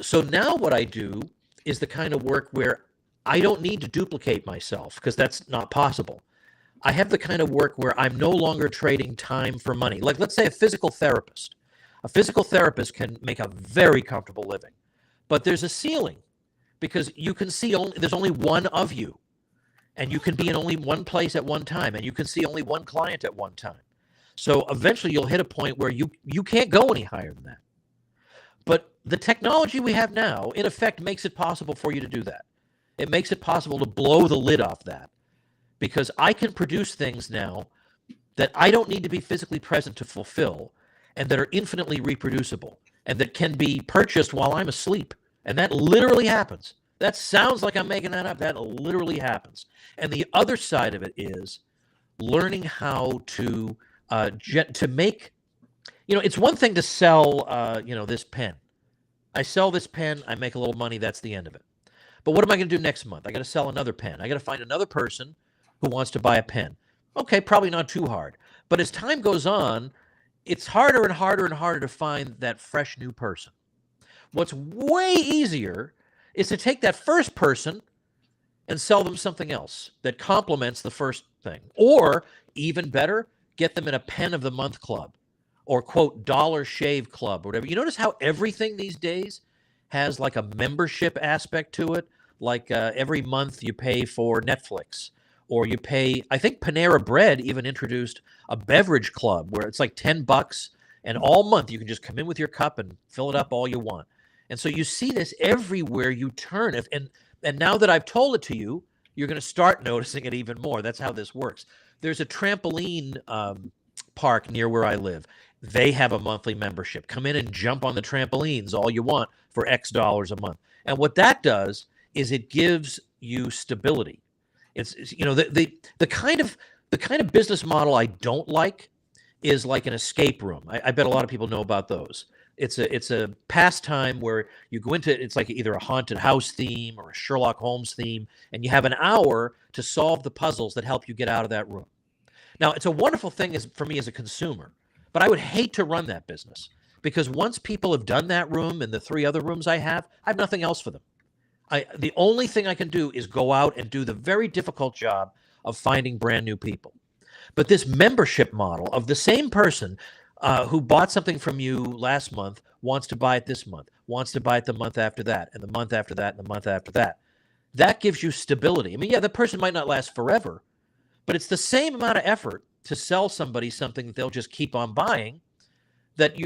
So now what I do is the kind of work where I don't need to duplicate myself because that's not possible. I have the kind of work where I'm no longer trading time for money. Like, let's say a physical therapist. A physical therapist can make a very comfortable living, but there's a ceiling because you can see there's only one of you, and you can be in only one place at one time, and you can see only one client at one time. So eventually you'll hit a point where you can't go any higher than that. But the technology we have now, in effect, makes it possible for you to do that. It makes it possible to blow the lid off that because I can produce things now that I don't need to be physically present to fulfill and that are infinitely reproducible and that can be purchased while I'm asleep. And that literally happens. That sounds like I'm making that up. That literally happens. And the other side of it is learning how to make, it's one thing to sell, this pen. I sell this pen, I make a little money, that's the end of it. But what am I going to do next month? I got to sell another pen. I got to find another person who wants to buy a pen. Okay, probably not too hard. But as time goes on, it's harder and harder and harder to find that fresh new person. What's way easier is to take that first person and sell them something else that complements the first thing. Or even better, get them in a pen of the month club or quote dollar shave club or whatever. You notice how everything these days has like a membership aspect to it. Like every month you pay for Netflix or you pay, I think Panera Bread even introduced a beverage club where it's like $10 and all month you can just come in with your cup and fill it up all you want. And so you see this everywhere you turn. And now that I've told it to you, you're going to start noticing it even more. That's how this works. There's a trampoline park near where I live. They have a monthly membership. Come in and jump on the trampolines all you want for X dollars a month. And what that does is it gives you stability. It's the kind of business model I don't like is like an escape room. I bet a lot of people know about those. It's a pastime where you go into, it's like either a haunted house theme or a Sherlock Holmes theme, and you have an hour to solve the puzzles that help you get out of that room. Now, it's a wonderful thing for me as a consumer, but I would hate to run that business because once people have done that room and the 3 other rooms I have nothing else for them. The only thing I can do is go out and do the very difficult job of finding brand new people. But this membership model of the same person who bought something from you last month wants to buy it this month, wants to buy it the month after that, and the month after that, and the month after that. That gives you stability. I mean, yeah, the person might not last forever, but it's the same amount of effort to sell somebody something that they'll just keep on buying that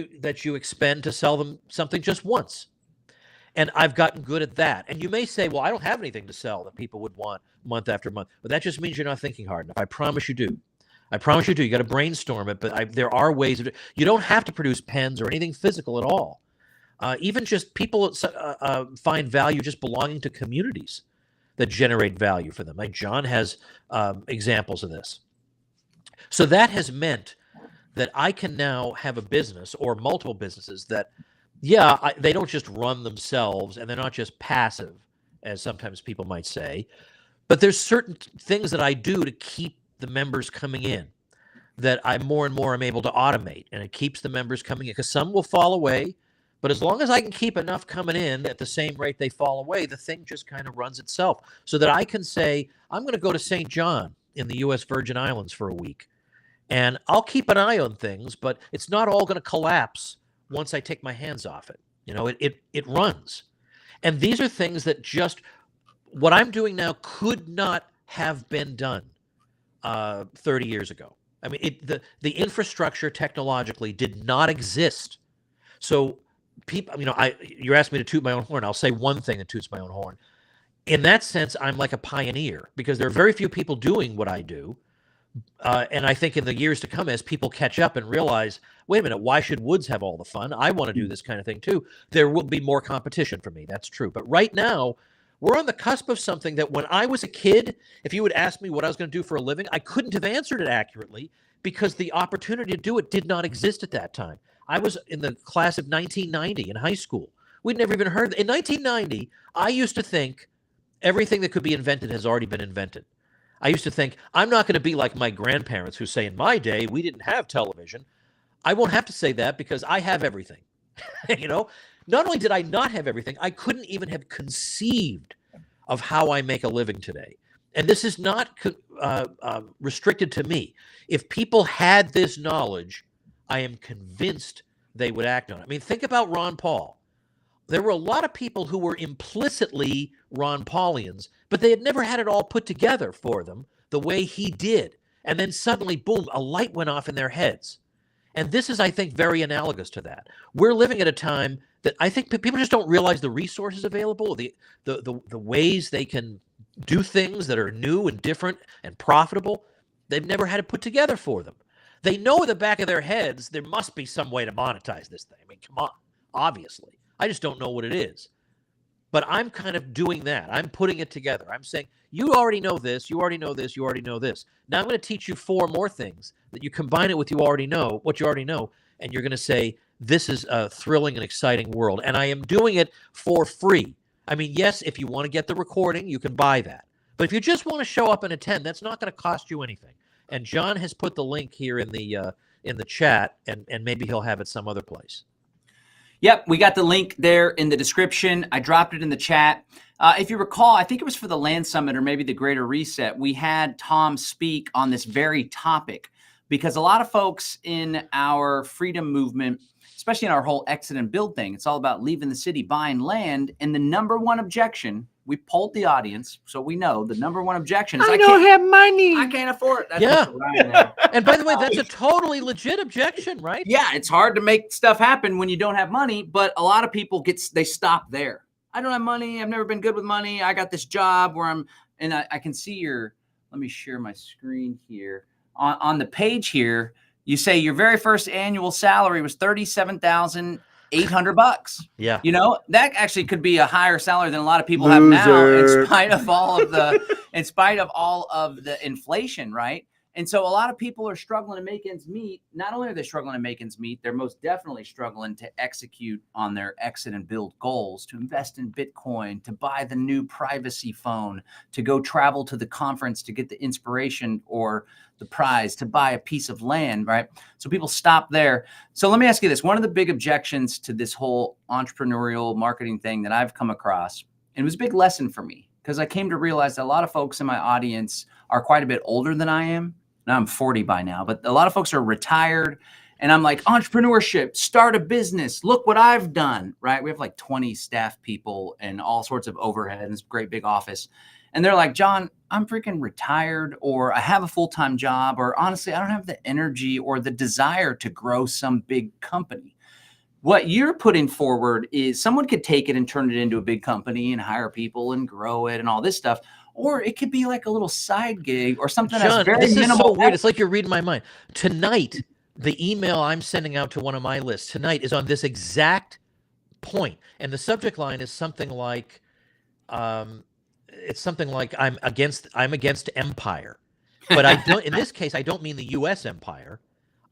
you expend to sell them something just once. And I've gotten good at that. And you may say, well, I don't have anything to sell that people would want month after month. But that just means you're not thinking hard enough. I promise you do. I promise you do. You got to brainstorm it. But there are ways of it. You don't have to produce pens or anything physical at all. Even just people find value just belonging to communities that generate value for them. Like John has examples of this. So that has meant that I can now have a business or multiple businesses that, they don't just run themselves and they're not just passive, as sometimes people might say, but there's certain things that I do to keep the members coming in that I more and more am able to automate, and it keeps the members coming in because some will fall away, but as long as I can keep enough coming in at the same rate they fall away, the thing just kind of runs itself so that I can say, I'm going to go to St. John in the U.S. Virgin Islands for a week, and I'll keep an eye on things, but it's not all going to collapse once I take my hands off it. It runs. And these are things that just, what I'm doing now could not have been done 30 years ago. I mean, the infrastructure technologically did not exist. So people, you asked me to toot my own horn. I'll say one thing that toots my own horn. In that sense, I'm like a pioneer because there are very few people doing what I do. And I think in the years to come, as people catch up and realize, wait a minute, why should Woods have all the fun? I want to do this kind of thing too. There will be more competition for me. That's true. But right now, we're on the cusp of something that when I was a kid, if you would ask me what I was going to do for a living, I couldn't have answered it accurately because the opportunity to do it did not exist at that time. I was in the class of 1990 in high school. We'd never even heard. In 1990, I used to think everything that could be invented has already been invented. I used to think, I'm not going to be like my grandparents who say, in my day, we didn't have television. I won't have to say that because I have everything. Not only did I not have everything, I couldn't even have conceived of how I make a living today. And this is not restricted to me. If people had this knowledge, I am convinced they would act on it. I mean, think about Ron Paul. There were a lot of people who were implicitly Ron Paulians, but they had never had it all put together for them the way he did. And then suddenly, boom, a light went off in their heads. And this is, I think, very analogous to that. We're living at a time that I think people just don't realize the resources available, the ways they can do things that are new and different and profitable. They've never had it put together for them. They know in the back of their heads there must be some way to monetize this thing. I mean, come on, obviously. I just don't know what it is. But I'm kind of doing that. I'm putting it together. I'm saying, you already know this, you already know this, you already know this. Now I'm going to teach you 4 more things that you combine it with what you already know, and you're going to say, this is a thrilling and exciting world. And I am doing it for free. I mean, yes, if you want to get the recording, you can buy that. But if you just want to show up and attend, that's not going to cost you anything. And John has put the link here in the chat, and maybe he'll have it some other place. Yep, we got the link there in the description. I dropped it in the chat. If you recall, I think it was for the Land Summit or maybe the Greater Reset, we had Tom speak on this very topic because a lot of folks in our freedom movement, especially in our whole exit and build thing, it's all about leaving the city, buying land. And the number one objection, we polled the audience, so we know the number one objection is I don't have money. I can't afford it. That's And by the way, that's a totally legit objection, right? Yeah, it's hard to make stuff happen when you don't have money, but a lot of people they stop there. I don't have money. I've never been good with money. I got this job where I can see let me share my screen here. On the page here, you say your very first annual salary was $37,800. Yeah. That actually could be a higher salary than a lot of people have now in spite of all of the inflation, right? And so a lot of people are struggling to make ends meet. Not only are they struggling to make ends meet, they're most definitely struggling to execute on their exit and build goals, to invest in Bitcoin, to buy the new privacy phone, to go travel to the conference to get the inspiration or the prize, to buy a piece of land, right? So people stop there. So let me ask you this. One of the big objections to this whole entrepreneurial marketing thing that I've come across, and it was a big lesson for me, because I came to realize that a lot of folks in my audience are quite a bit older than I am. Now I'm 40 by now, but a lot of folks are retired. And I'm like, entrepreneurship, start a business. Look what I've done, right? We have like 20 staff people and all sorts of overhead in this great big office. And they're like, John, I'm freaking retired, or I have a full-time job, or honestly, I don't have the energy or the desire to grow some big company. What you're putting forward is someone could take it and turn it into a big company and hire people and grow it and all this stuff. Or it could be like a little side gig or something that's very this minimal. Is so weird. It's like you're reading my mind. Tonight, the email I'm sending out to one of my lists tonight is on this exact point. And the subject line is something like, I'm against empire. But I don't, in this case, I don't mean the US empire.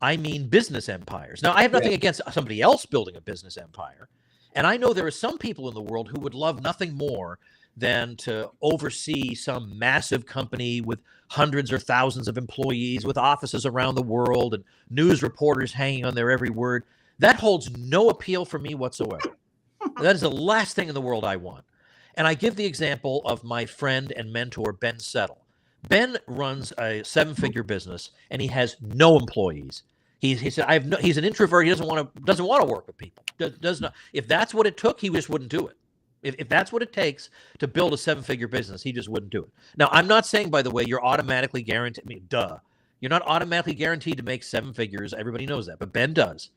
I mean business empires. Now, I have nothing against somebody else building a business empire. And I know there are some people in the world who would love nothing more than to oversee some massive company with hundreds or thousands of employees, with offices around the world and news reporters hanging on their every word. That holds no appeal for me whatsoever. That is the last thing in the world I want. And I give the example of my friend and mentor, Ben Settle. Ben runs a 7-figure business, and he has no employees. He said, he's an introvert. He doesn't want to work with people. Does not. If that's what it took, he just wouldn't do it. If that's what it takes to build a 7-figure business, he just wouldn't do it. Now, I'm not saying, by the way, you're automatically guaranteed. I mean, duh. You're not automatically guaranteed to make 7 figures. Everybody knows that, but Ben does.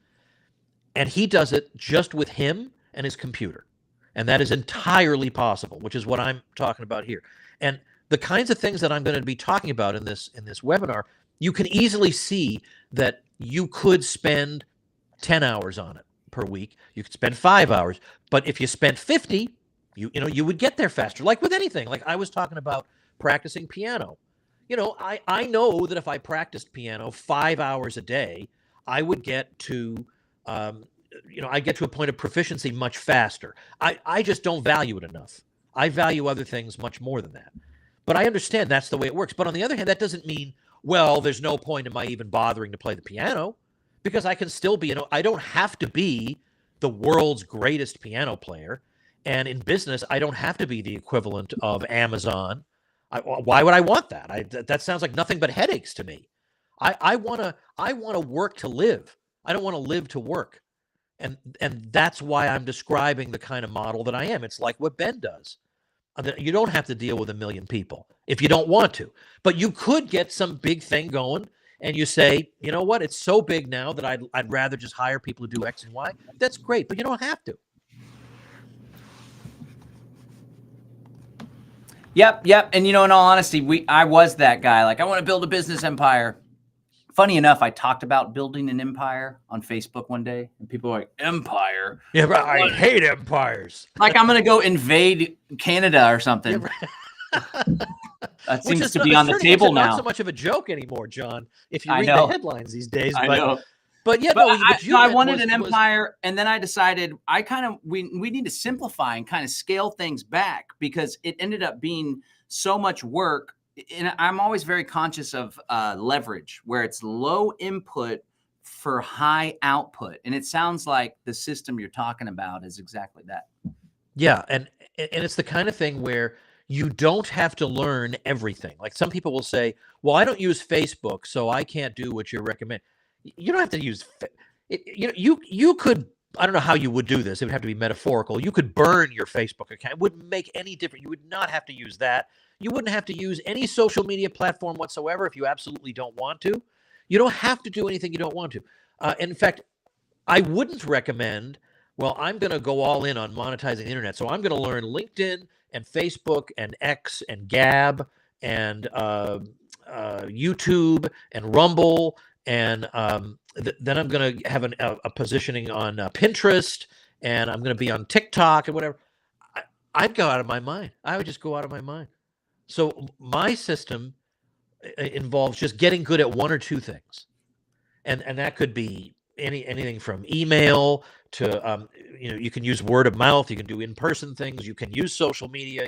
And he does it just with him and his computer. And that is entirely possible, which is what I'm talking about here. And the kinds of things that I'm going to be talking about in this webinar, you can easily see that you could spend 10 hours on it per week. You could spend 5 hours, but if you spent 50, you would get there faster. Like with anything, like I was talking about practicing piano. I know that if I practiced piano 5 hours a day, I would get to I get to a point of proficiency much faster. I just don't value it enough. I value other things much more than that. But I understand that's the way it works. But on the other hand, that doesn't mean, well, there's no point in my even bothering to play the piano, because I can still be, I don't have to be the world's greatest piano player. And in business, I don't have to be the equivalent of Amazon. Why would I want that? That sounds like nothing but headaches to me. I want to work to live. I don't want to live to work. And that's why I'm describing the kind of model that I am. It's like what Ben does. You don't have to deal with 1 million people if you don't want to, but you could get some big thing going and you say, you know what, it's so big now that I'd rather just hire people to do X and Y. That's great, but you don't have to. Yep. And in all honesty, I was that guy. Like, I want to build a business empire. Funny enough, I talked about building an empire on Facebook one day, and people were like, empire? Yeah, but I hate empires. Like, I'm going to go invade Canada or something. That seems to be on the table now. Not so much of a joke anymore, John, if you read the headlines these days. I know. But yeah, I wanted an empire, and then I decided we need to simplify and kind of scale things back, because it ended up being so much work. And I'm always very conscious of leverage, where it's low input for high output. And it sounds like the system you're talking about is exactly that. Yeah, and it's the kind of thing where you don't have to learn everything. Like some people will say, well, I don't use Facebook, so I can't do what you recommend. You don't have to use you could, I don't know how you would do this. It would have to be metaphorical. You could burn your Facebook account. It wouldn't make any difference. You would not have to use that. You wouldn't have to use any social media platform whatsoever if you absolutely don't want to. You don't have to do anything you don't want to. In fact, I wouldn't recommend, well, I'm going to go all in on monetizing the internet. So I'm going to learn LinkedIn and Facebook and X and Gab and YouTube and Rumble. And then I'm going to have a positioning on Pinterest, and I'm going to be on TikTok and whatever. I'd go out of my mind. I would just go out of my mind. So my system involves just getting good at one or two things. And that could be anything from email to, you can use word of mouth. You can do in-person things. You can use social media.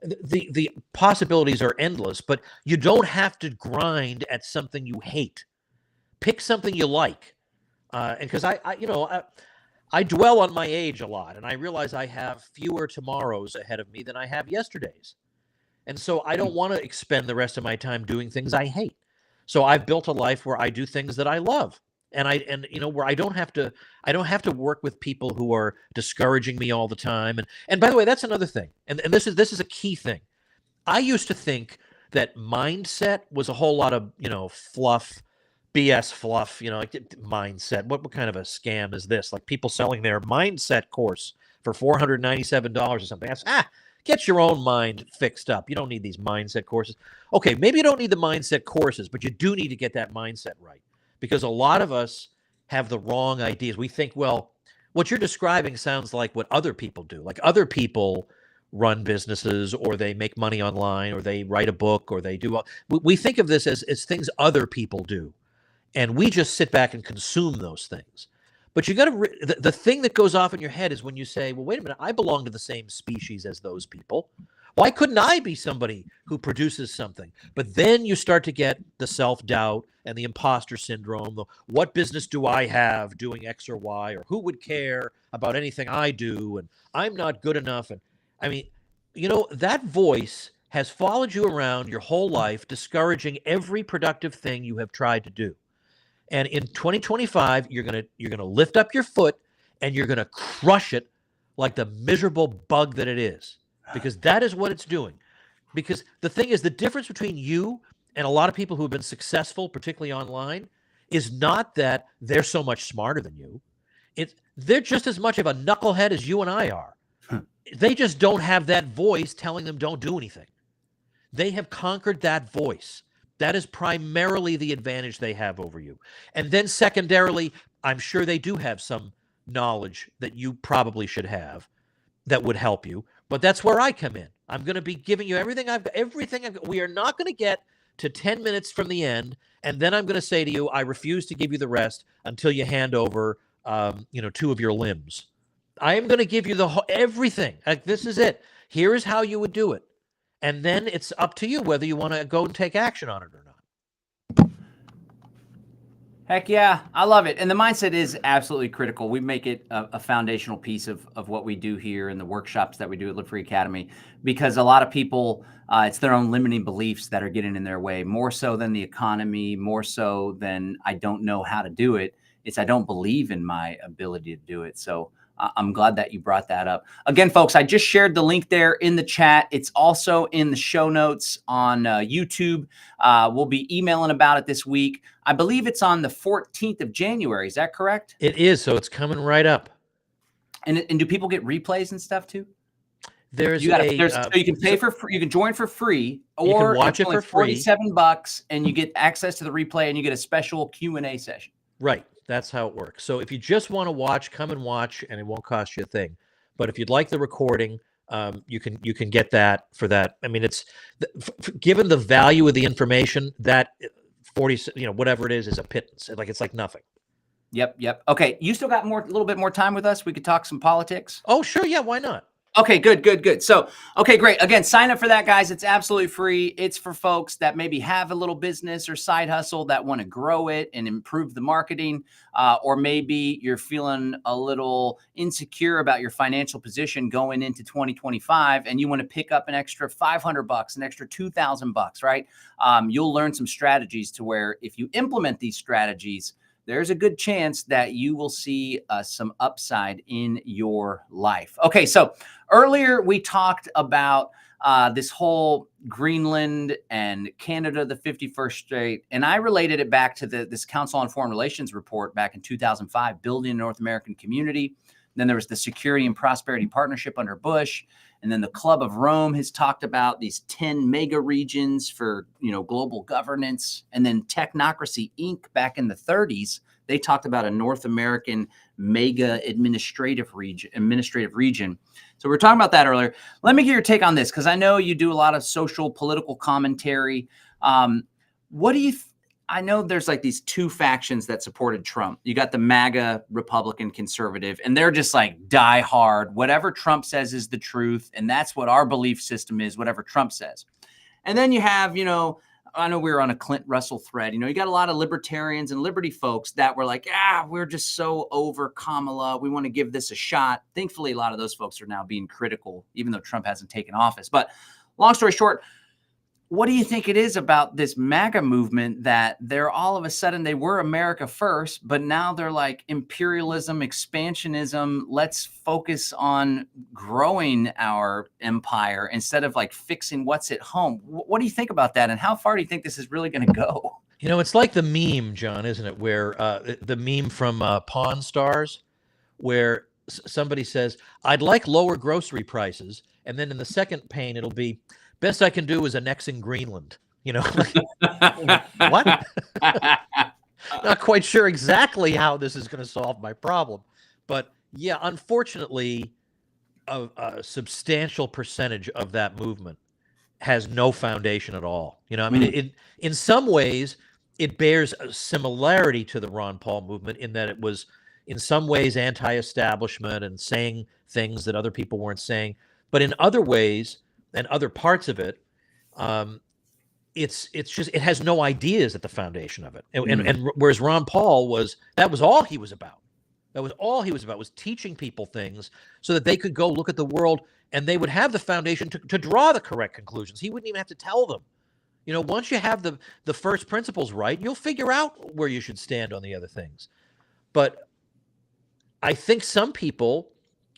The possibilities are endless, but you don't have to grind at something you hate. Pick something you like. And because I dwell on my age a lot, and I realize I have fewer tomorrows ahead of me than I have yesterdays. And so I don't want to expend the rest of my time doing things I hate. So I've built a life where I do things that I love. And where I don't have to work with people who are discouraging me all the time. And by the way, that's another thing. And this is a key thing. I used to think that mindset was a whole lot of, fluff, BS fluff, like mindset. What kind of a scam is this? Like people selling their mindset course for $497 or something. That's get your own mind fixed up. You don't need these mindset courses. Okay, maybe you don't need the mindset courses, but you do need to get that mindset right, because a lot of us have the wrong ideas. We think, well, what you're describing sounds like what other people do. Like other people run businesses, or they make money online, or they write a book, or they do. We think of this as things other people do, and we just sit back and consume those things. But you got to the thing that goes off in your head is when you say, well, wait a minute, I belong to the same species as those people. Why couldn't I be somebody who produces something? But then you start to get the self-doubt and the imposter syndrome. What business do I have doing X or Y? Or who would care about anything I do? And I'm not good enough. And I mean, that voice has followed you around your whole life, discouraging every productive thing you have tried to do. And in 2025, you're gonna lift up your foot and you're gonna crush it like the miserable bug that it is, because that is what it's doing. Because the thing is, the difference between you and a lot of people who have been successful, particularly online, is not that they're so much smarter than you. They're just as much of a knucklehead as you and I are. They just don't have that voice telling them don't do anything. They have conquered that voice. That is primarily the advantage they have over you. And then secondarily, I'm sure they do have some knowledge that you probably should have that would help you. But that's where I come in. I'm going to be giving you everything I've got. We are not going to get to 10 minutes from the end, and then I'm going to say to you, I refuse to give you the rest until you hand over, 2 of your limbs. I am going to give you everything. Like, this is it. Here is how you would do it. And then it's up to you whether you want to go and take action on it or not. Heck yeah, I love it. And the mindset is absolutely critical. We make it a foundational piece of what we do here in the workshops that we do at Live Free Academy, because a lot of people, it's their own limiting beliefs that are getting in their way, more so than the economy, more so than I don't know how to do it. It's I don't believe in my ability to do it. So I'm glad that you brought that up. Again, folks, I just shared the link there in the chat. It's also in the show notes on YouTube. We'll be emailing about it this week. I believe it's on the 14th of January. Is that correct? It is. So it's coming right up. And do people get replays and stuff too? There's so you can pay for free, you can join for free, or you can watch it for free. $47, and you get access to the replay, and you get a special Q&A session. Right. That's how it works. So if you just want to watch, come and watch, and it won't cost you a thing. But if you'd like the recording, you can get that for that. I mean, it's given the value of the information, that 40, whatever it is a pittance. It's like nothing. Yep. Okay, you still got a little bit more time with us. We could talk some politics. Oh, sure. Yeah, why not? Okay, good. So, okay, great. Again, sign up for that, guys. It's absolutely free. It's for folks that maybe have a little business or side hustle that want to grow it and improve the marketing, or maybe you're feeling a little insecure about your financial position going into 2025, and you want to pick up an extra $500, an extra $2,000, right? You'll learn some strategies to where if you implement these strategies, there's a good chance that you will see some upside in your life. Okay, so earlier we talked about this whole Greenland and Canada, the 51st state, and I related it back to this Council on Foreign Relations report back in 2005, Building a North American Community. Then there was the Security and Prosperity Partnership under Bush. And then the Club of Rome has talked about these 10 mega regions for, global governance. And then Technocracy Inc. back in the 30s, they talked about a North American mega administrative region. So we were talking about that earlier. Let me get your take on this, because I know you do a lot of social political commentary. What do you I know there's like these two factions that supported Trump. You got the MAGA Republican conservative, and they're just like die hard. Whatever Trump says is the truth. And that's what our belief system is, whatever Trump says. And then you have, I know we were on a Clint Russell thread, you got a lot of libertarians and liberty folks that were like, we're just so over Kamala. We want to give this a shot. Thankfully, a lot of those folks are now being critical, even though Trump hasn't taken office. But long story short, what do you think it is about this MAGA movement that they're all of a sudden, they were America first, but now they're like imperialism, expansionism. Let's focus on growing our empire instead of like fixing what's at home. What do you think about that? And how far do you think this is really going to go? It's like the meme, John, isn't it? Where the meme from Pawn Stars, where somebody says, I'd like lower grocery prices. And then in the second pane, it'll be, best I can do is annexing Greenland. What? Not quite sure exactly how this is going to solve my problem. But yeah, unfortunately, a substantial percentage of that movement has no foundation at all. In some ways, it bears a similarity to the Ron Paul movement in that it was in some ways anti-establishment and saying things that other people weren't saying. But in other ways, and other parts of it, it's just, it has no ideas at the foundation of it. And whereas Ron Paul that was all he was about. That was all he was about, was teaching people things so that they could go look at the world and they would have the foundation to draw the correct conclusions. He wouldn't even have to tell them. Once you have the first principles right, you'll figure out where you should stand on the other things. But I think some people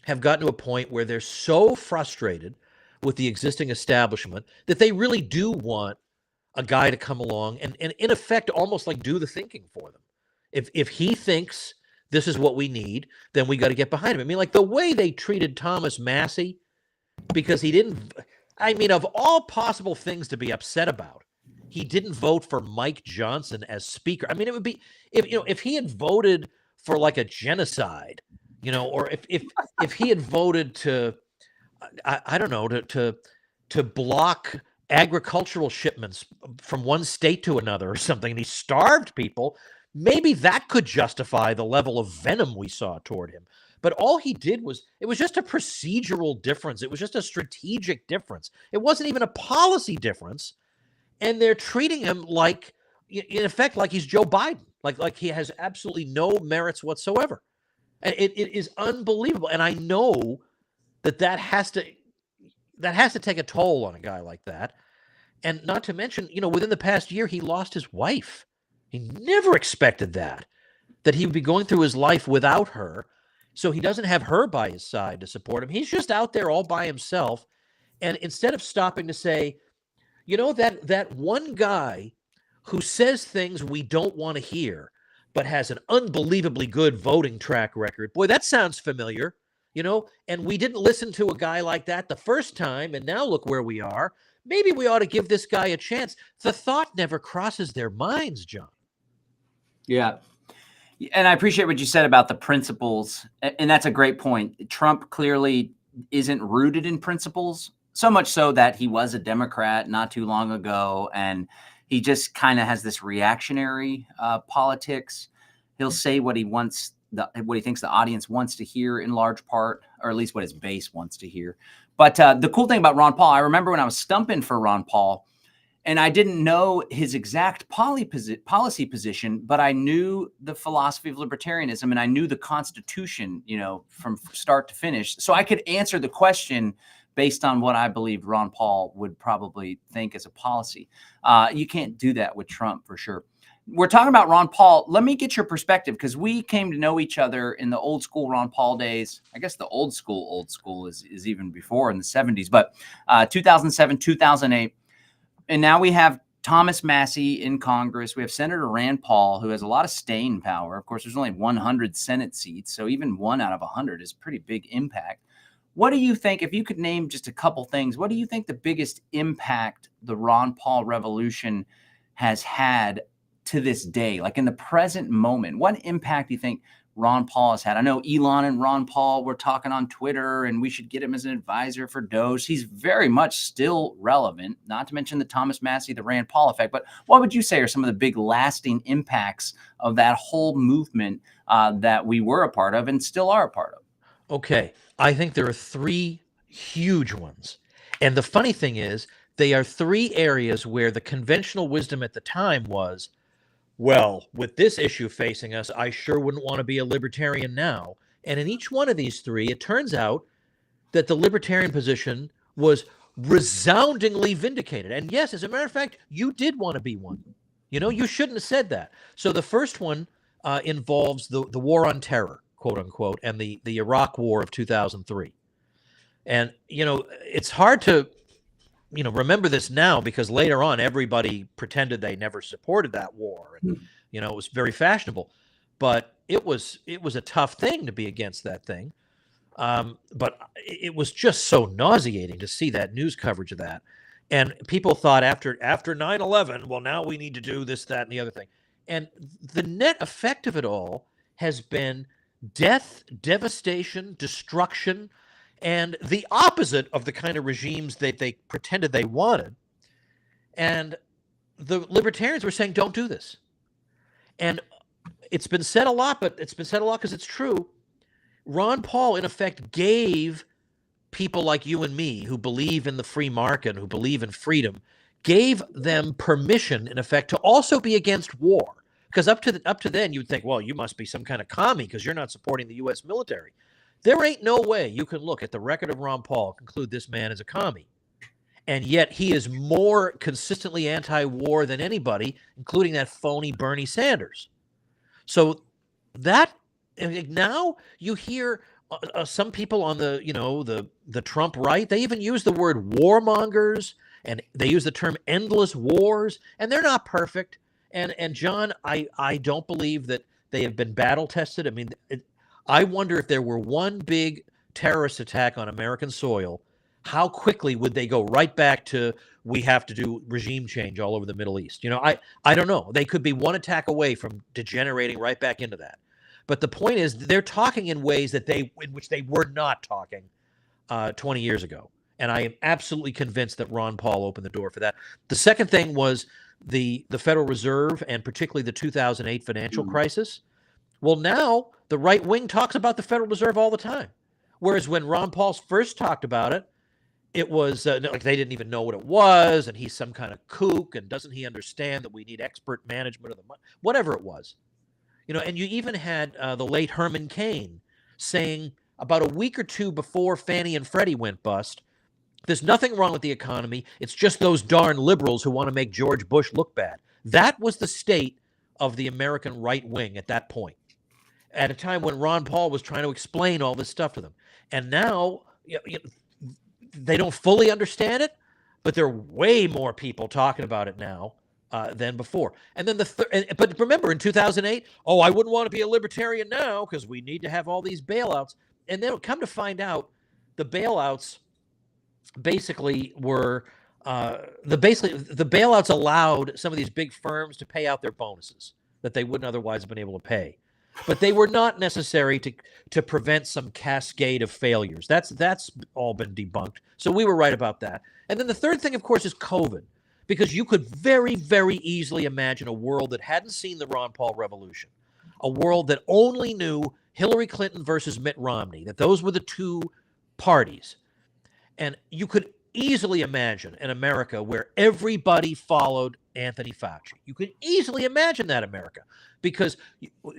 have gotten to a point where they're so frustrated with the existing establishment that they really do want a guy to come along and in effect almost like do the thinking for them. If he thinks this is what we need, then we got to get behind him. I mean, like the way they treated Thomas Massey, because he didn't, I mean, of all possible things to be upset about, he didn't vote for Mike Johnson as speaker. I mean, it would be, if he had voted for like a genocide, or if he had voted to, I don't know, to block agricultural shipments from one state to another or something, and he starved people, maybe that could justify the level of venom we saw toward him. But all he did was, it was just a procedural difference. It was just a strategic difference. It wasn't even a policy difference. And they're treating him like, in effect, like he's Joe Biden, like he has absolutely no merits whatsoever. And it is unbelievable. And I know that has to take a toll on a guy like that. And not to mention, within the past year, he lost his wife. He never expected that he would be going through his life without her. So he doesn't have her by his side to support him. He's just out there all by himself. And instead of stopping to say, that one guy who says things we don't want to hear, but has an unbelievably good voting track record. Boy, that sounds familiar, and we didn't listen to a guy like that the first time. And now look where we are. Maybe we ought to give this guy a chance. The thought never crosses their minds, John. Yeah. And I appreciate what you said about the principles. And that's a great point. Trump clearly isn't rooted in principles, so much so that he was a Democrat not too long ago. And he just kind of has this reactionary politics. He'll say what he wants, what he thinks the audience wants to hear in large part, or at least what his base wants to hear. But the cool thing about Ron Paul, I remember when I was stumping for Ron Paul, and I didn't know his exact policy position, but I knew the philosophy of libertarianism, and I knew the Constitution, from start to finish. So I could answer the question based on what I believed Ron Paul would probably think as a policy. You can't do that with Trump for sure. We're talking about Ron Paul. Let me get your perspective, because we came to know each other in the old school Ron Paul days. I guess the old school is even before, in the 70s, but 2007, 2008. And now we have Thomas Massey in Congress. We have Senator Rand Paul, who has a lot of staying power. Of course, there's only 100 Senate seats, so even 1 out of 100 is pretty big impact. What do you think, if you could name just a couple things, what do you think the biggest impact the Ron Paul revolution has had to this day, like in the present moment? What impact do you think Ron Paul has had? I know Elon and Ron Paul were talking on Twitter, and we should get him as an advisor for Doge. He's very much still relevant, not to mention the Thomas Massey, the Rand Paul effect. But what would you say are some of the big lasting impacts of that whole movement that we were a part of and still are a part of? Okay. I think there are 3 huge ones. And the funny thing is, they are 3 areas where the conventional wisdom at the time was, well, with this issue facing us, I sure wouldn't want to be a libertarian now. And in each one of these 3, it turns out that the libertarian position was resoundingly vindicated. And yes, as a matter of fact, you did want to be one. You shouldn't have said that. So the first one involves the war on terror, quote unquote, and the Iraq War of 2003. And, it's hard to, remember this now, because later on, everybody pretended they never supported that war. And, it was very fashionable, but it was a tough thing to be against that thing. But it was just so nauseating to see that news coverage of that. And people thought after 9/11, well, now we need to do this, that, and the other thing. And the net effect of it all has been death, devastation, destruction, and the opposite of the kind of regimes that they pretended they wanted. And the libertarians were saying, don't do this. And it's been said a lot, but it's been said a lot because it's true. Ron Paul, in effect, gave people like you and me who believe in the free market, who believe in freedom, gave them permission, in effect, to also be against war. Because up to then, you'd think, well, you must be some kind of commie because you're not supporting the U.S. military. There ain't no way you can look at the record of Ron Paul and conclude this man is a commie. And yet he is more consistently anti-war than anybody, including that phony Bernie Sanders. So that, now you hear some people on the Trump right, they even use the word warmongers, and they use the term endless wars, and they're not perfect. And John, I don't believe that They have been battle tested. I mean, I wonder if there were one big terrorist attack on American soil, how quickly would they go right back to we have to do regime change all over the Middle East? I don't know. They could be one attack away from degenerating right back into that. But the point is, they're talking in ways in which they were not talking 20 years ago. And I am absolutely convinced that Ron Paul opened the door for that. The second thing was the Federal Reserve, and particularly the 2008 financial crisis. Well, now the right wing talks about the Federal Reserve all the time. Whereas when Ron Paul first talked about it, it was like they didn't even know what it was, and he's some kind of kook, and doesn't he understand that we need expert management of the money? Whatever it was. And you even had the late Herman Cain saying about a week or two before Fannie and Freddie went bust, there's nothing wrong with the economy. It's just those darn liberals who want to make George Bush look bad. That was the state of the American right wing at that point, at a time when Ron Paul was trying to explain all this stuff to them. And now they don't fully understand it, but there are way more people talking about it now than before. And then but remember in 2008, I wouldn't want to be a libertarian now because we need to have all these bailouts. And then come to find out, the bailouts basically were the bailouts allowed some of these big firms to pay out their bonuses that they wouldn't otherwise have been able to pay. But they were not necessary to prevent some cascade of failures. That's all been debunked. So we were right about that. And then the third thing, of course, is COVID, because you could very, very easily imagine a world that hadn't seen the Ron Paul revolution, a world that only knew Hillary Clinton versus Mitt Romney, that those were the two parties. And you could easily imagine an America where everybody followed Anthony Fauci. You could easily imagine that America, because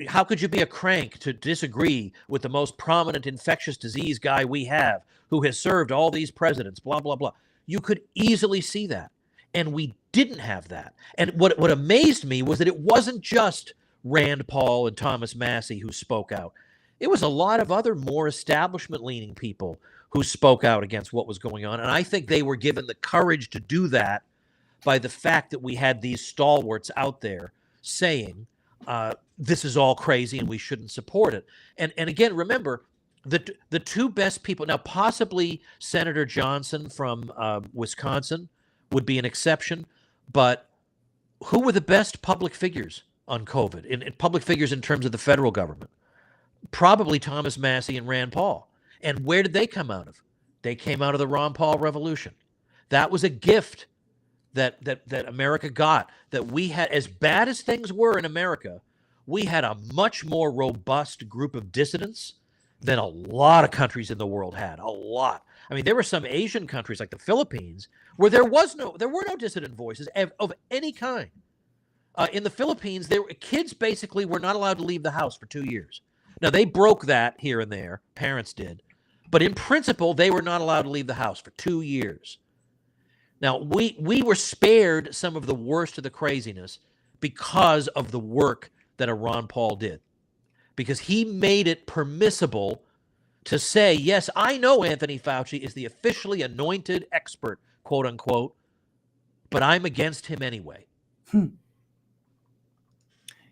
how could you be a crank to disagree with the most prominent infectious disease guy we have, who has served all these presidents, blah, blah, blah. You could easily see that. And we didn't have that. And what amazed me was that it wasn't just Rand Paul and Thomas Massie who spoke out. It was a lot of other more establishment-leaning people who spoke out against what was going on. And I think they were given the courage to do that by the fact that we had these stalwarts out there saying, this is all crazy and we shouldn't support it. And again, remember, the two best people, now possibly Senator Johnson from Wisconsin would be an exception, but who were the best public figures on COVID, in public figures in terms of the federal government? Probably Thomas Massie and Rand Paul. And where did they come out of? They came out of the Ron Paul revolution. That was a gift that America got, that we had. As bad as things were in America, we had a much more robust group of dissidents than a lot of countries in the world had. A lot. I mean, there were some Asian countries like the Philippines where there were no dissident voices of any kind. In the Philippines, kids basically were not allowed to leave the house for 2 years. Now, they broke that here and there. Parents did. But in principle, they were not allowed to leave the house for 2 years. Now, we were spared some of the worst of the craziness because of the work that a Ron Paul did. Because he made it permissible to say, yes, I know Anthony Fauci is the officially anointed expert, quote unquote, but I'm against him anyway.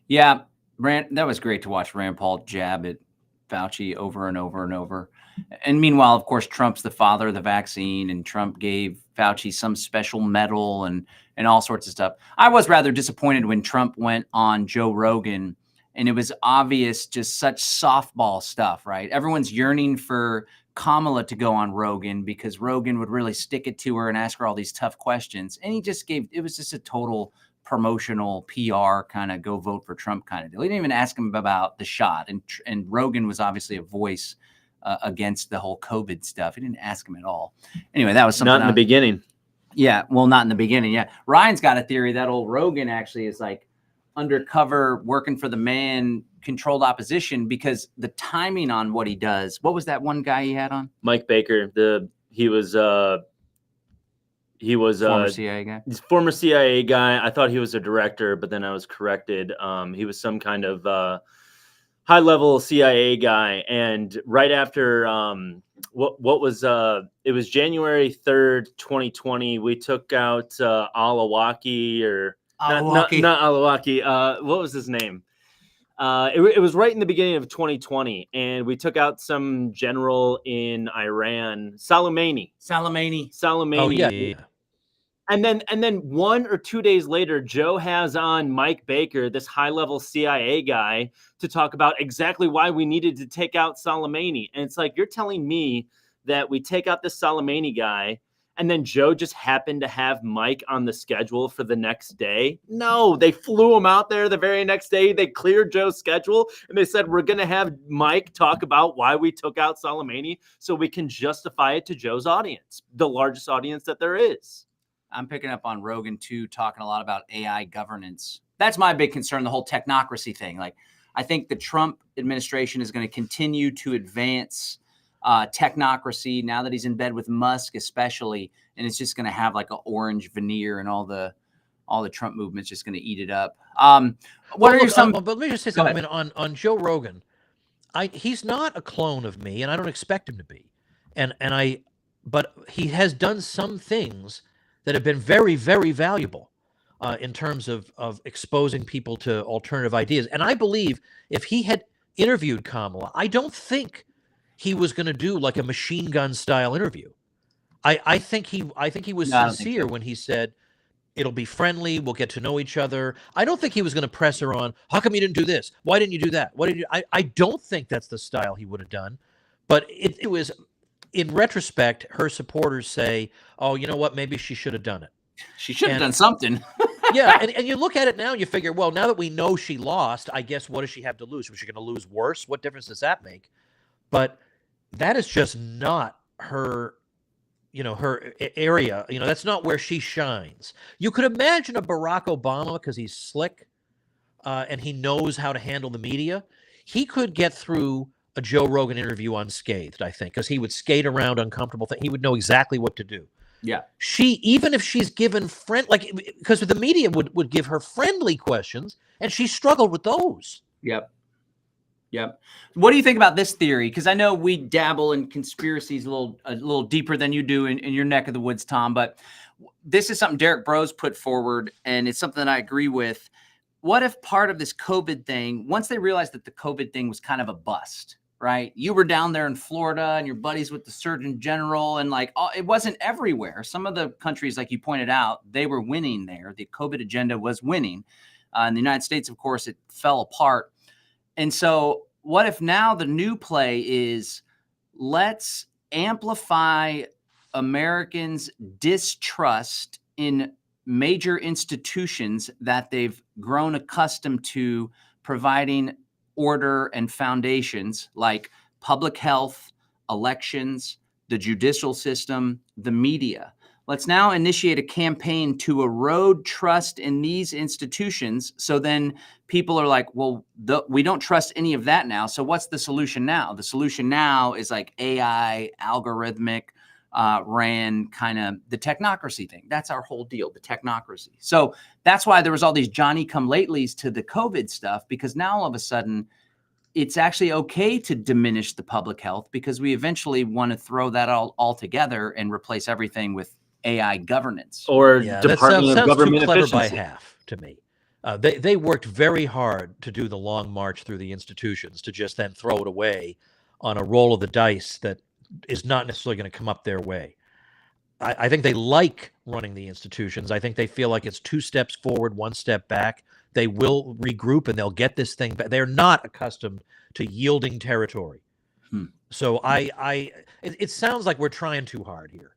Yeah, that was great to watch Rand Paul jab at Fauci over and over and over. And meanwhile, of course, Trump's the father of the vaccine, and Trump gave Fauci some special medal and all sorts of stuff. I was rather disappointed when Trump went on Joe Rogan, and it was obvious, just such softball stuff, right? Everyone's yearning for Kamala to go on Rogan because Rogan would really stick it to her and ask her all these tough questions. And it was just a total promotional PR kind of go vote for Trump kind of deal. He didn't even ask him about the shot. And Rogan was obviously a voice against the whole COVID stuff. He didn't ask him at all. Anyway, that was something. Not in the beginning. Yeah. Well, not in the beginning. Yeah. Ryan's got a theory that old Rogan actually is like undercover working for the man, controlled opposition, because the timing on what he does. What was that one guy he had on? Mike Baker. He was former CIA guy. He's former CIA guy. I thought he was a director, but then I was corrected. He was some kind of high level CIA guy. And right after it was January 3rd, 2020. We took out Alawaki or not Alawaki. What was his name? It was right in the beginning of 2020, and we took out some general in Iran, Soleimani. Oh yeah. And then 1 or 2 days later, Joe has on Mike Baker, this high-level CIA guy, to talk about exactly why we needed to take out Soleimani. And it's like, you're telling me that we take out this Soleimani guy, and then Joe just happened to have Mike on the schedule for the next day? No, they flew him out there the very next day. They cleared Joe's schedule, and they said, we're going to have Mike talk about why we took out Soleimani so we can justify it to Joe's audience, the largest audience that there is. I'm picking up on Rogan too, talking a lot about AI governance. That's my big concern, the whole technocracy thing. Like, I think the Trump administration is going to continue to advance technocracy now that he's in bed with Musk, especially, and it's just going to have like an orange veneer, and all the Trump movement's just going to eat it up. What are some? But let me just say something. I mean, on Joe Rogan, he's not a clone of me, and I don't expect him to be. But he has done some things that have been very, very valuable in terms of exposing people to alternative ideas. And I believe if he had interviewed Kamala, I don't think he was going to do like a machine gun style interview. I think he was sincere when he said it'll be friendly, we'll get to know each other. I don't think he was going to press her on, how come you didn't do this? Why didn't you do that? I don't think that's the style he would have done. But it was, in retrospect, her supporters say, oh, you know what? Maybe she should have done it. She should have done something. Yeah. And you look at it now and you figure, well, now that we know she lost, I guess what does she have to lose? Was she going to lose worse? What difference does that make? But that is just not her, her area. That's not where she shines. You could imagine a Barack Obama, because he's slick and he knows how to handle the media. He could get through a Joe Rogan interview unscathed, I think, because he would skate around uncomfortable things. He would know exactly what to do. Yeah. Even if she's given because the media would give her friendly questions, and she struggled with those. Yep. What do you think about this theory? Because I know we dabble in conspiracies a little deeper than you do in your neck of the woods, Tom. But this is something Derek Bros put forward, and it's something that I agree with. What if part of this COVID thing, once they realized that the COVID thing was kind of a bust, right? You were down there in Florida and your buddies with the Surgeon General, and it wasn't everywhere. Some of the countries, like you pointed out, they were winning there. The COVID agenda was winning. In the United States, of course, it fell apart. And so what if now the new play is, let's amplify Americans' distrust in major institutions that they've grown accustomed to providing order and foundations, like public health, elections, the judicial system, the media. Let's now initiate a campaign to erode trust in these institutions. So then people are like, well, we don't trust any of that now. So what's the solution now? The solution now is like AI, algorithmic, ran kind of the technocracy thing. That's our whole deal, the technocracy. So that's why there was all these Johnny-come-latelys to the COVID stuff, because now all of a sudden it's actually okay to diminish the public health, because we eventually want to throw that all together and replace everything with AI governance. Or Department of Government too clever Efficiency. by half to me. They worked very hard to do the long march through the institutions, to just then throw it away on a roll of the dice that is not necessarily going to come up their way. I think they like running the institutions. I think they feel like it's 2 steps forward, 1 step back. They will regroup and they'll get this thing back. They're not accustomed to yielding territory. So it sounds like we're trying too hard here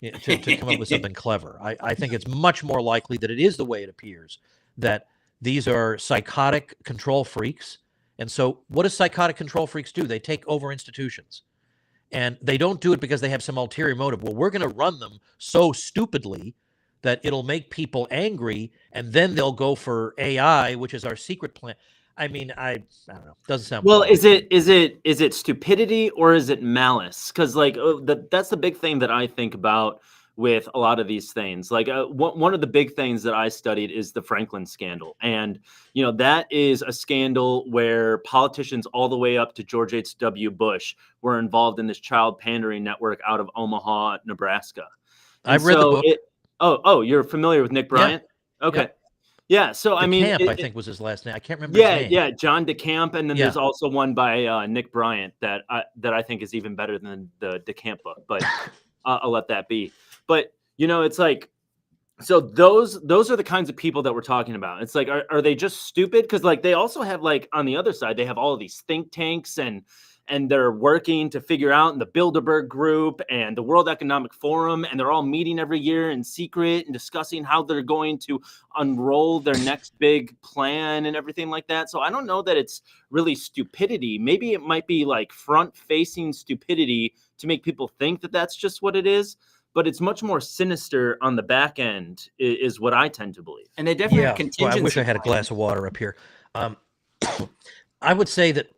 to come up with something clever. I think it's much more likely that it is the way it appears, that these are psychotic control freaks. And so what do psychotic control freaks do? They take over institutions. And they don't do it because they have some ulterior motive. Well, we're going to run them so stupidly that it'll make people angry, and then they'll go for AI, which is our secret plan. I mean, I don't know. Doesn't sound well. fun. Is it stupidity, or is it malice? Because that's the big thing that I think about with a lot of these things. Like one of the big things that I studied is the Franklin scandal. And, that is a scandal where politicians all the way up to George H.W. Bush were involved in this child pandering network out of Omaha, Nebraska. And I've read the book. Oh, you're familiar with Nick Bryant? Yeah. Okay. Yeah. Yeah. So I mean, DeCamp, I think was his last name. I can't remember his name. yeah, John DeCamp, and then Yeah. there's also one by Nick Bryant that I think is even better than the DeCamp book, but I'll let that be. But it's like, so those are the kinds of people that we're talking about. It's like, are they just stupid? Because like they also have, like, on the other side, they have all of these think tanks and they're working to figure out in the Bilderberg Group and the World Economic Forum, and they're all meeting every year in secret and discussing how they're going to unroll their next big plan and everything like that. So I don't know that it's really stupidity. Maybe it might be like front-facing stupidity to make people think that that's just what it is. But it's much more sinister on the back end, is what I tend to believe. And they definitely have Well, contingency. I wish I had a glass of water up here. I would say that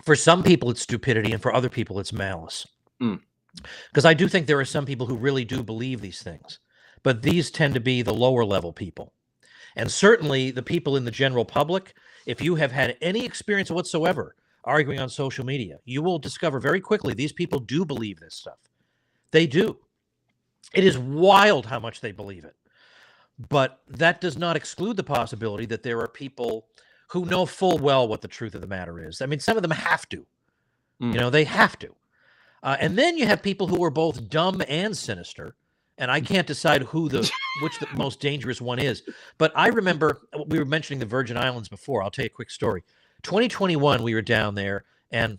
for some people it's stupidity, and for other people it's malice. Because I do think there are some people who really do believe these things, but these tend to be the lower level people. And certainly the people in the general public, if you have had any experience whatsoever arguing on social media, you will discover very quickly these people do believe this stuff. They do. It is wild how much they believe it. But that does not exclude the possibility that there are people who know full well what the truth of the matter is. I mean, some of them have to. They have to. And then you have people who are both dumb and sinister. And I can't decide which the most dangerous one is. But I remember, we were mentioning the Virgin Islands before. I'll tell you a quick story. 2021, we were down there, and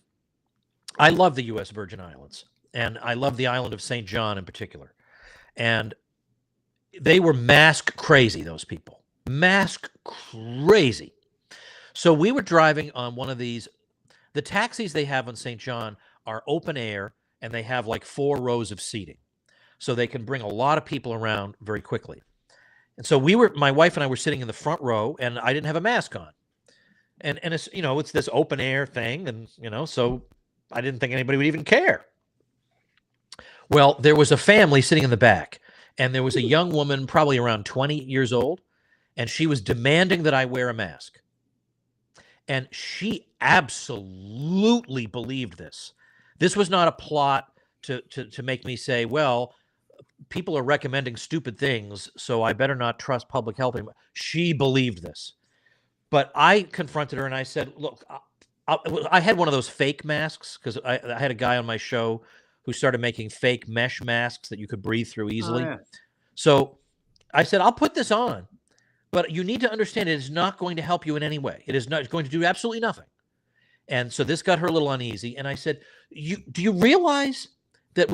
I love the U.S. Virgin Islands. And I love the island of St. John in particular. And they were mask crazy, those people. Mask crazy. So we were driving on one of these. The taxis they have on St. John are open air, and they have like 4 rows of seating. So they can bring a lot of people around very quickly. And so my wife and I were sitting in the front row, and I didn't have a mask on. And it's, it's this open air thing. And, so I didn't think anybody would even care. Well, there was a family sitting in the back, and there was a young woman, probably around 20 years old, and she was demanding that I wear a mask. And she absolutely believed this. This was not a plot to make me say, well, people are recommending stupid things, so I better not trust public health anymore. She believed this. But I confronted her and I said, look, I had one of those fake masks, because I had a guy on my show who started making fake mesh masks that you could breathe through easily. Oh, yeah. So I said, I'll put this on, but you need to understand it is not going to help you in any way. It is not going to do absolutely nothing. And so this got her a little uneasy. And I said, do you realize that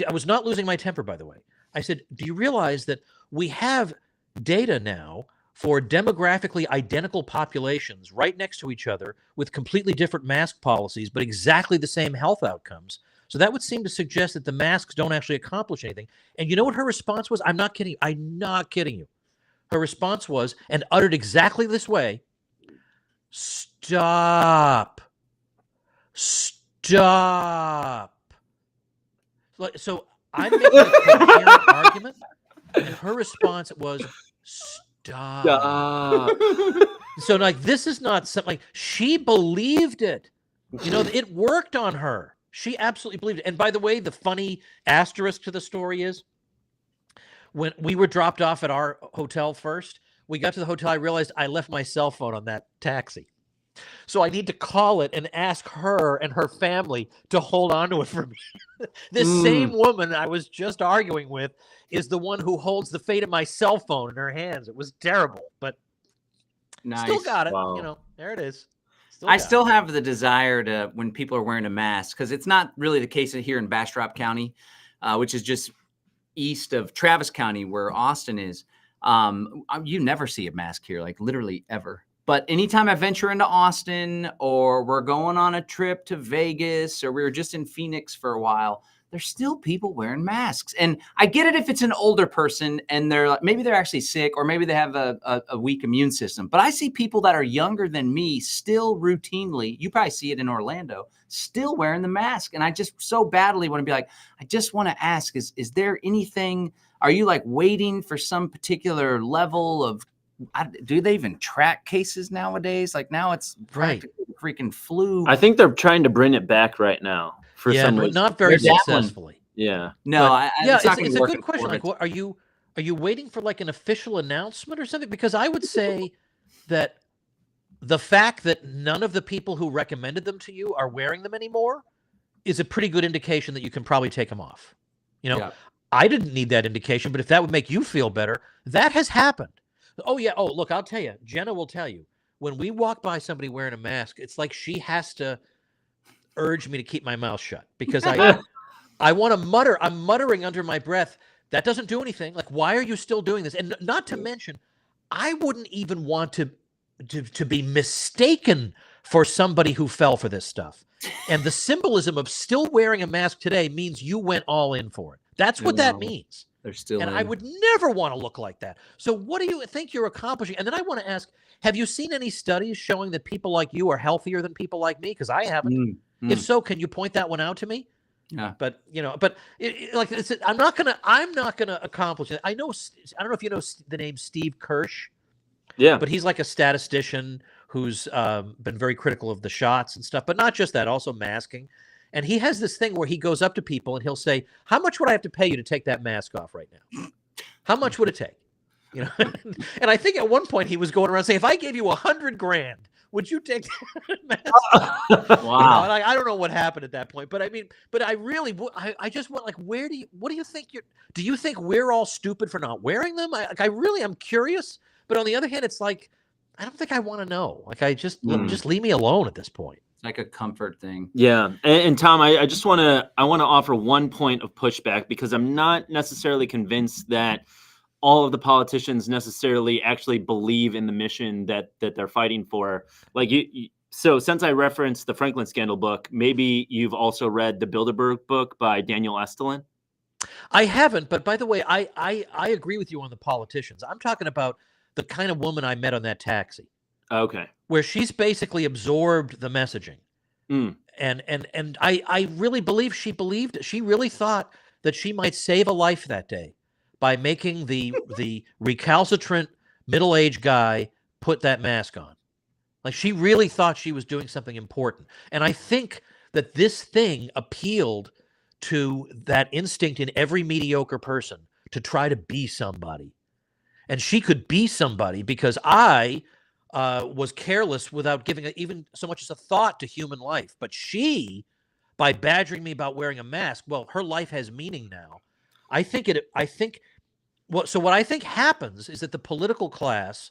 I was not losing my temper, by the way. I said, do you realize that we have data now for demographically identical populations right next to each other with completely different mask policies, but exactly the same health outcomes? So that would seem to suggest that the masks don't actually accomplish anything. And you know what her response was? I'm not kidding. I'm not kidding you. Her response was, and uttered exactly this way, stop. So I'm making a coherent argument, and her response was, stop. So like, this is not something, like, she believed it. It worked on her. She absolutely believed it. And by the way, the funny asterisk to the story is, when we were dropped off at our hotel first, we got to the hotel, I realized I left my cell phone on that taxi. So I need to call it and ask her and her family to hold on to it for me. This same woman I was just arguing with is the one who holds the fate of my cell phone in her hands. It was terrible, but nice. Still got it. Wow. There it is. I still have the desire to, when people are wearing a mask, because it's not really the case here in Bastrop County, which is just east of Travis County, where Austin is. You never see a mask here, like literally ever. But anytime I venture into Austin, or we're going on a trip to Vegas, or we were just in Phoenix for a while, there's still people wearing masks. And I get it if it's an older person and they're like, maybe they're actually sick, or maybe they have a weak immune system. But I see people that are younger than me still routinely, you probably see it in Orlando, still wearing the mask. And I just so badly want to be like, I just want to ask, is there anything, are you like waiting for some particular level of, do they even track cases nowadays? Like now it's practically freaking flu. I think they're trying to bring it back right now. For some reason. Not very successfully. Yeah. No, it's a good question. Like, what are you Are you waiting for like an official announcement or something? Because I would say that the fact that none of the people who recommended them to you are wearing them anymore is a pretty good indication that you can probably take them off. You know, Yeah. I didn't need that indication, but if that would make you feel better, that has happened. Oh, yeah. Oh, look, I'll tell you. Jenna will tell you. When we walk by somebody wearing a mask, it's like she has to urge me to keep my mouth shut because I want to mutter. I'm muttering under my breath. That doesn't do anything. Like, why are you still doing this? And not to mention, I wouldn't even want to be mistaken for somebody who fell for this stuff. And the symbolism of still wearing a mask today means you went all in for it. That's what that means. They're still And I would never want to look like that. So what do you think you're accomplishing? And then I want to ask, have you seen any studies showing that people like you are healthier than people like me? Because I haven't. If so, can you point that one out to me? Yeah. But I'm not gonna accomplish it. I don't know if you know the name Steve Kirsch. Yeah. But he's like a statistician who's been very critical of the shots and stuff, but not just that, also masking. And he has this thing where he goes up to people and he'll say, "How much would I have to pay you to take that mask off right now? How much would it take?" You know. And I think at one point he was going around saying, "If I gave you $100 grand, would you take that mask off?" Wow. You know, I don't know what happened at that point, but I mean, but I really, I just want like, what do you think do you think we're all stupid for not wearing them? I really am curious. But on the other hand, it's like, I don't think I want to know. Like, just leave me alone at this point. It's like a comfort thing. Yeah. And Tom, I just want to offer one point of pushback because I'm not necessarily convinced that all of the politicians necessarily actually believe in the mission that they're fighting for. Like so since I referenced the Franklin Scandal book, maybe you've also read the Bilderberg book by Daniel Estulin. I haven't, but by the way, I agree with you on the politicians. I'm talking about the kind of woman I met on that taxi. Okay. Where she's basically absorbed the messaging. And I really believe she really thought that she might save a life that day by making the recalcitrant middle-aged guy put that mask on. Like, she really thought she was doing something important. And I think that this thing appealed to that instinct in every mediocre person to try to be somebody. And she could be somebody because I was careless without giving even so much as a thought to human life. But she, by badgering me about wearing a mask, well, her life has meaning now. So what I think happens is that the political class,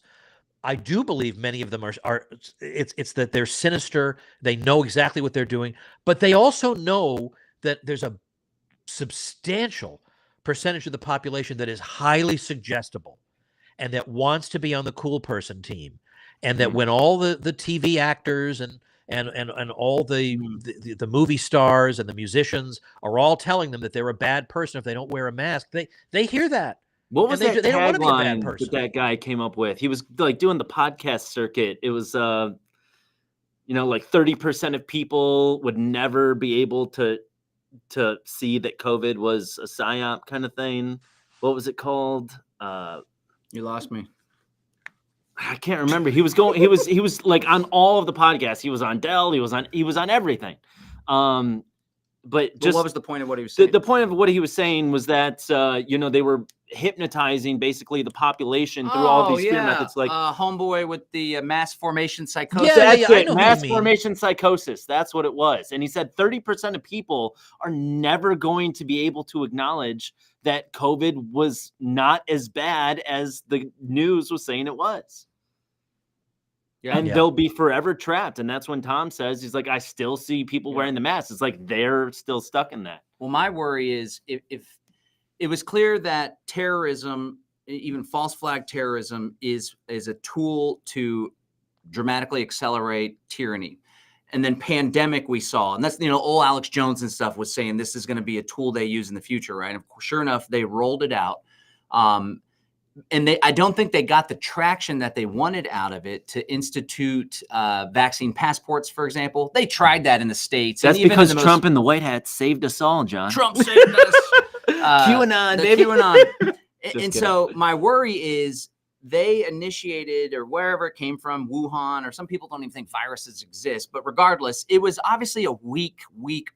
I do believe many of them it's that they're sinister. They know exactly what they're doing, but they also know that there's a substantial percentage of the population that is highly suggestible and that wants to be on the cool person team. And that when all the TV actors and all the movie stars and the musicians are all telling them that they're a bad person if they don't wear a mask, they hear that. What was that they don't want to be a bad tagline person. that guy came up with? He was like doing the podcast circuit. It was like 30% of people would never be able to see that COVID was a psyop kind of thing. What was it called? You lost me. I can't remember. He was like on all of the podcasts. He was on Dell. He was on everything. But just what was the point of what he was saying? The point of what he was saying was that they were hypnotizing basically the population through all these fear methods, like homeboy with the mass formation psychosis. I know mass formation psychosis. That's what it was. And he said 30% of people are never going to be able to acknowledge that COVID was not as bad as the news was saying it was. Yeah. And they'll be forever trapped. And that's when Tom says, he's like, I still see people wearing the mask. It's like they're still stuck in that. Well, my worry is if it was clear that terrorism, even false flag terrorism, is a tool to dramatically accelerate tyranny. And then pandemic we saw, and that's, old Alex Jones and stuff was saying this is going to be a tool they use in the future, right? And sure enough, they rolled it out. And I don't think they got the traction that they wanted out of it to institute vaccine passports, for example. They tried that in the States. That's and because Trump and the White Hat saved us all, John. Trump saved us. QAnon, baby. QAnon. And so my worry is they initiated, or wherever it came from, Wuhan, or some people don't even think viruses exist. But regardless, it was obviously a weak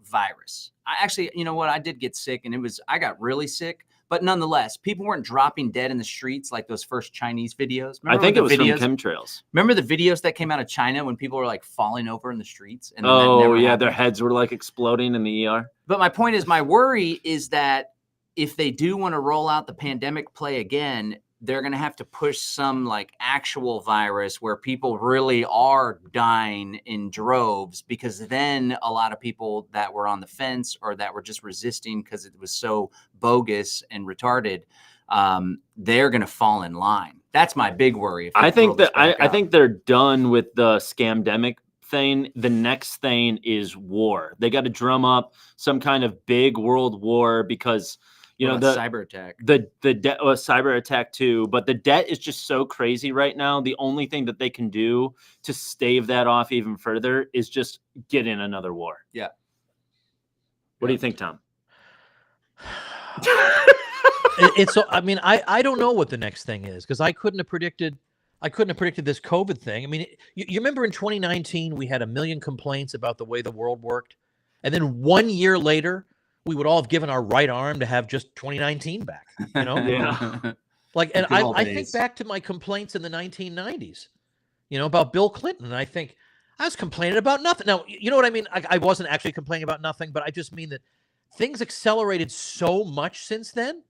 virus. I actually, I did get sick, and I got really sick. But nonetheless, people weren't dropping dead in the streets like those first Chinese videos. I think it was videos? from chemtrails. Remember the videos that came out of China when people were like falling over in the streets? And Oh, yeah. happened? Their heads were like exploding in the ER. But my point is, my worry is that if they do want to roll out the pandemic play again, they're going to have to push some like actual virus where people really are dying in droves, because then a lot of people that were on the fence or that were just resisting because it was so bogus and retarded, they're going to fall in line. That's my big worry. I think that I think they're done with the scamdemic thing. The next thing is war. They got to drum up some kind of big world war because the cyber attack, the debt, cyber attack too. But the debt is just so crazy right now. The only thing that they can do to stave that off even further is just get in another war. Yeah. What do you think, Tom? I mean, I don't know what the next thing is, because I couldn't have predicted this COVID thing. I mean, you remember in 2019 we had 1 million complaints about the way the world worked, and then 1 year later we would all have given our right arm to have just 2019 back. Yeah. Like, and I think back to my complaints in the 1990s, about Bill Clinton, and I think I was complaining about nothing. Now, you know what I mean? I wasn't actually complaining about nothing, but I just mean that things accelerated so much since then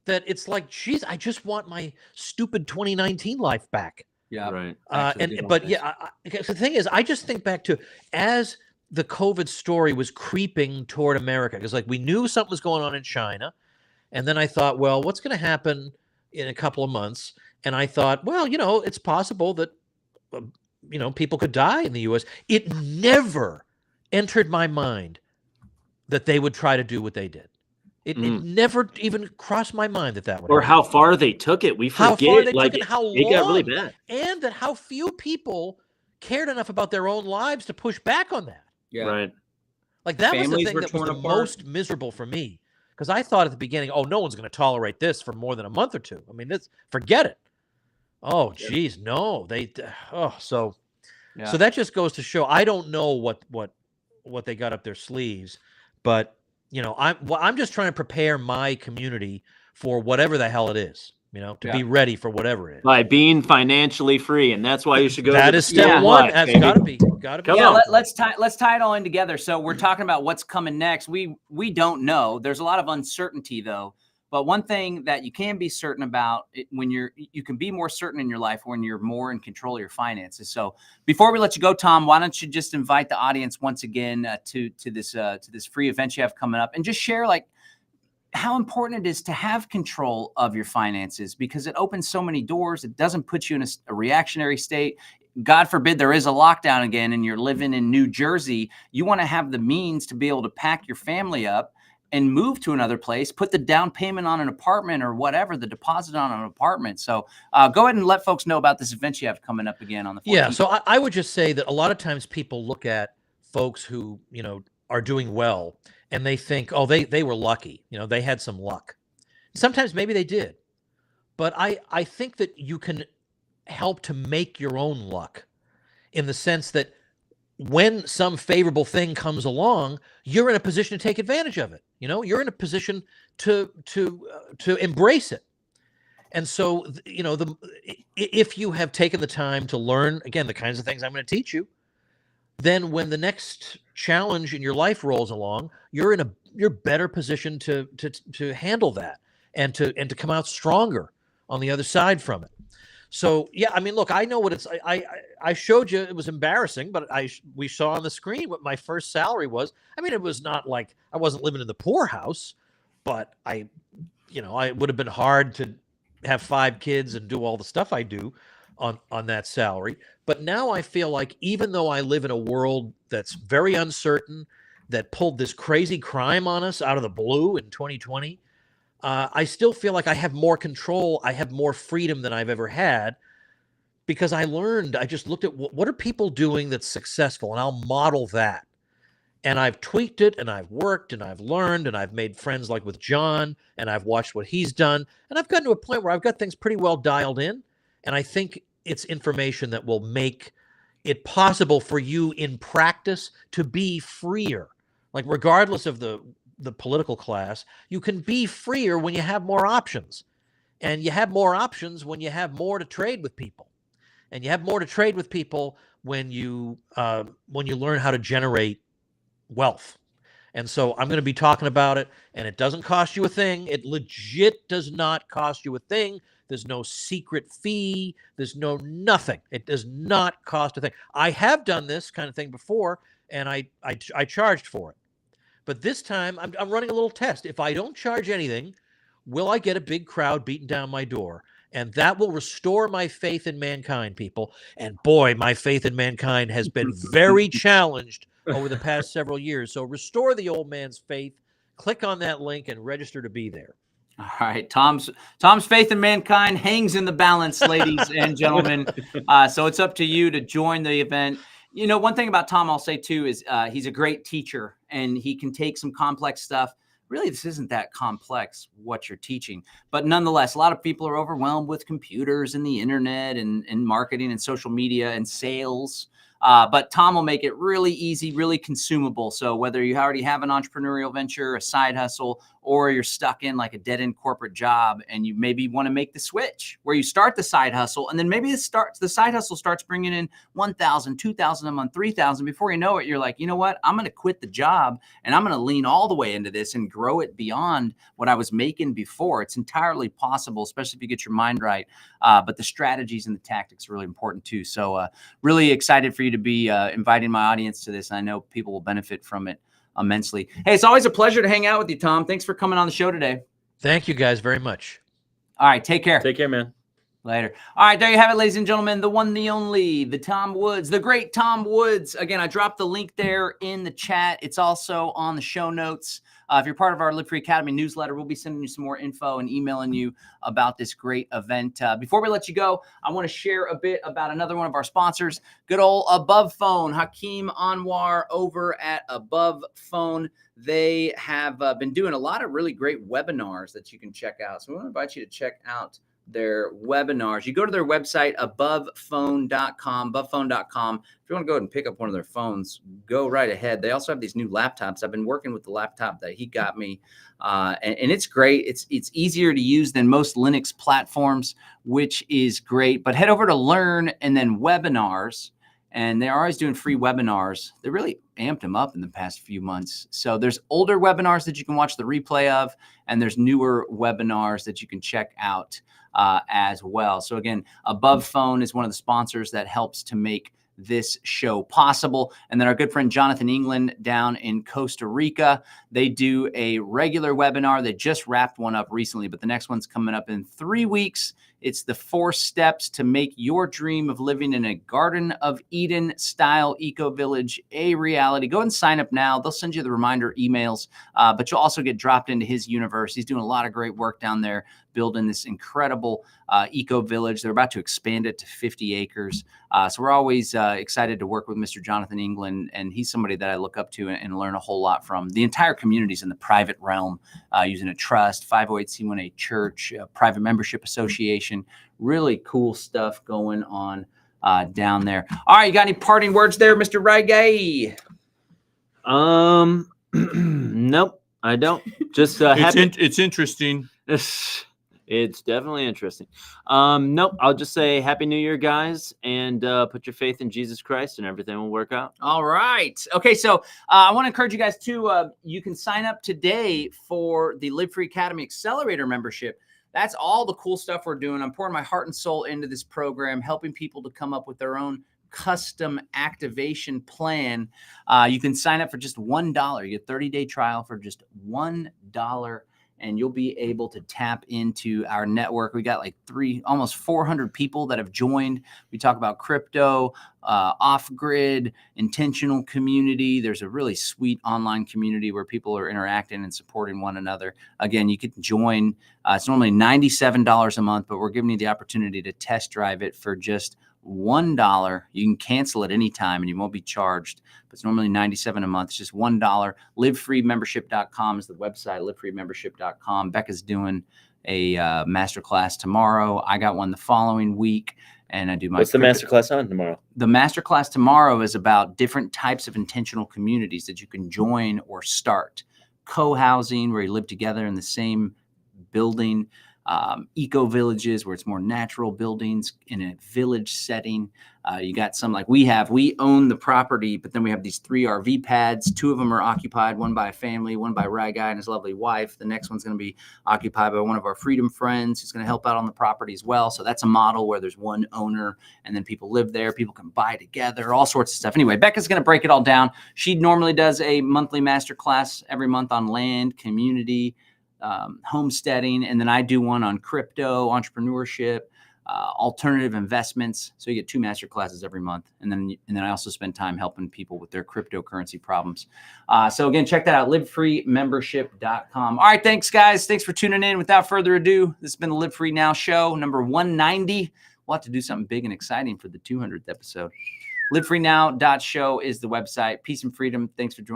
that it's like, geez, I just want my stupid 2019 life back. Yeah. Right. The thing is, I just think back to as the COVID story was creeping toward America, because like we knew something was going on in China. And then I thought, well, what's going to happen in a couple of months? And I thought, well, it's possible that, people could die in the U.S. It never entered my mind that they would try to do what they did. It never even crossed my mind that would or happen. how far they took it. We forget. How far they took it, how long. It got really bad. And that how few people cared enough about their own lives to push back on that. Yeah. Right. Like that was the Families thing were that was torn the apart. most miserable for me. Because I thought at the beginning, oh, no one's going to tolerate this for more than a month or two. I mean, forget it. Oh, geez, no. So that just goes to show. I don't know what they got up their sleeves, but I'm just trying to prepare my community for whatever the hell it is. To be ready for whatever it is. By being financially free, and that's why you should go. That is step one. That's got to be. Yeah, let's tie it all in together. So we're talking about what's coming next. We don't know. There's a lot of uncertainty though. But one thing that you can be certain about when you can be more certain in your life when you're more in control of your finances. So before we let you go, Tom, why don't you just invite the audience once again to this free event you have coming up, and just share like how important it is to have control of your finances, because it opens so many doors. It doesn't put you in a reactionary state. God forbid there is a lockdown again and you're living in New Jersey. You want to have the means to be able to pack your family up and move to another place, put the down payment on an apartment or whatever, the deposit on an apartment. So go ahead and let folks know about this event you have coming up again on the 14th. Yeah, so I would just say that a lot of times people look at folks who, are doing well, and they think, oh, they were lucky. They had some luck. Sometimes maybe they did. But I think that you can help to make your own luck, in the sense that when some favorable thing comes along, you're in a position to take advantage of it. You're in a position to embrace it. And so, if you have taken the time to learn, again, the kinds of things I'm going to teach you, then when the next challenge in your life rolls along, you're better positioned to handle that and to come out stronger on the other side from it. So yeah, I mean, look, I know what it's. I showed you. It was embarrassing, but we saw on the screen what my first salary was. I mean, it was not like I wasn't living in the poorhouse, but I would have been hard to have 5 kids and do all the stuff I do on that salary. But now I feel like, even though I live in a world that's very uncertain, that pulled this crazy crime on us out of the blue in 2020, I still feel like I have more control. I have more freedom than I've ever had, because I just looked at what are people doing that's successful, and I'll model that. And I've tweaked it, and I've worked, and I've learned, and I've made friends like with John, and I've watched what he's done. And I've gotten to a point where I've got things pretty well dialed in. And I think it's information that will make it possible for you in practice to be freer. Like, regardless of the the political class, you can be freer when you have more options. And you have more options when you have more to trade with people. And you have more to trade with people when you learn how to generate wealth. And so I'm going to be talking about it, and it doesn't cost you a thing. It legit does not cost you a thing. There's no secret fee. There's no nothing. It does not cost a thing. I have done this kind of thing before, and I charged for it. But this time I'm running a little test. If I don't charge anything, will I get a big crowd beating down my door? And that will restore my faith in mankind, people. And boy, my faith in mankind has been very challenged over the past several years. So restore the old man's faith. Click on that link and register to be there. All right, Tom's faith in mankind hangs in the balance, ladies and gentlemen. So it's up to you to join the event. You know, one thing about Tom I'll say too is he's a great teacher, and he can take some complex stuff. Really, this isn't that complex what you're teaching, but nonetheless, a lot of people are overwhelmed with computers and the internet and marketing and social media and sales. But Tom will make it really easy, really consumable. So whether you already have an entrepreneurial venture, a side hustle, or you're stuck in like a dead-end corporate job and you maybe want to make the switch where you start the side hustle and then maybe the side hustle starts bringing in $1,000, $2,000 a month, $3,000. Before you know it, you're like, you know what? I'm going to quit the job and I'm going to lean all the way into this and grow it beyond what I was making before. It's entirely possible, especially if you get your mind right. But the strategies and the tactics are really important too. So really excited for you to be inviting my audience to this. I know people will benefit from it immensely. Hey, it's always a pleasure to hang out with you, Tom. Thanks for coming on the show today. Thank you guys very much. All right, take care. Take care, man. Later. All right, there you have it, ladies and gentlemen. The one, the only, the Tom Woods, the great Tom Woods. Again, I dropped the link there in the chat. It's also on the show notes. If you're part of our Live Free Academy newsletter, we'll be sending you some more info and emailing you about this great event. Before we let you go, I want to share a bit about another one of our sponsors, good old Above Phone, Hakeem Anwar over at Above Phone. They have been doing a lot of really great webinars that you can check out. So we want to invite you to check out their webinars. You go to their website, abovephone.com, abovephone.com. If you want to go ahead and pick up one of their phones, go right ahead. They also have these new laptops. I've been working with the laptop that he got me, and it's great. It's easier to use than most Linux platforms, which is great. But head over to Learn and then Webinars, and they're always doing free webinars. They really amped them up in the past few months. So there's older webinars that you can watch the replay of, and there's newer webinars that you can check out as well. So again, Above Phone is one of the sponsors that helps to make this show possible. And then our good friend Jonathan England down in Costa Rica, they do a regular webinar. They just wrapped one up recently, but the next one's coming up in 3 weeks. It's the 4 steps to make your dream of living in a Garden of Eden style eco village a reality. Go ahead and sign up now. They'll send you the reminder emails, but you'll also get dropped into his universe. He's doing a lot of great work down there, building this incredible eco village. They're about to expand it to 50 acres. So we're always excited to work with Mr. Jonathan England, and he's somebody that I look up to and learn a whole lot from. The entire community is in the private realm, using a trust, 508c1a church, private membership association. Really cool stuff going on down there. All right, you got any parting words there, Mr. Reggae? Nope, I don't. Just happy. It's interesting. It's definitely interesting. Nope, I'll just say Happy New Year, guys, and put your faith in Jesus Christ and everything will work out. All right. Okay, so I want to encourage you guys to, you can sign up today for the Live Free Academy Accelerator membership. That's all the cool stuff we're doing. I'm pouring my heart and soul into this program, helping people to come up with their own custom activation plan. You can sign up for just $1. You get a 30-day trial for just $1. And you'll be able to tap into our network. We got like almost 400 people that have joined. We talk about crypto, off-grid, intentional community. There's a really sweet online community where people are interacting and supporting one another. Again, you can join. It's normally $97 a month, but we're giving you the opportunity to test drive it for just $1. You can cancel at any time and you won't be charged. But it's normally $97 a month. It's just $1. LiveFreeMembership.com is the website, LiveFreeMembership.com. Becca's doing a masterclass tomorrow. I got one the following week. And I do my. What's the masterclass on tomorrow? The masterclass tomorrow is about different types of intentional communities that you can join or start. co-housing where you live together in the same building, eco villages where it's more natural buildings in a village setting. You got some like we own the property, but then we have these 3 RV pads. 2 of them are occupied, one by a family, one by Ry Guy and his lovely wife. The next one's going to be occupied by one of our Freedom friends who's going to help out on the property as well. So that's a model where there's one owner and then people live there. People can buy together, all sorts of stuff. Anyway, Becca's going to break it all down. She normally does a monthly masterclass every month on land, community, homesteading, and then I do one on crypto, entrepreneurship, alternative investments. So you get 2 master classes every month, and then I also spend time helping people with their cryptocurrency problems. So again, check that out, livefreemembership.com. All right, thanks guys. Thanks for tuning in. Without further ado, this has been the Live Free Now show, number 190. We'll have to do something big and exciting for the 200th episode. Livefreenow.show is the website. Peace and freedom. Thanks for joining.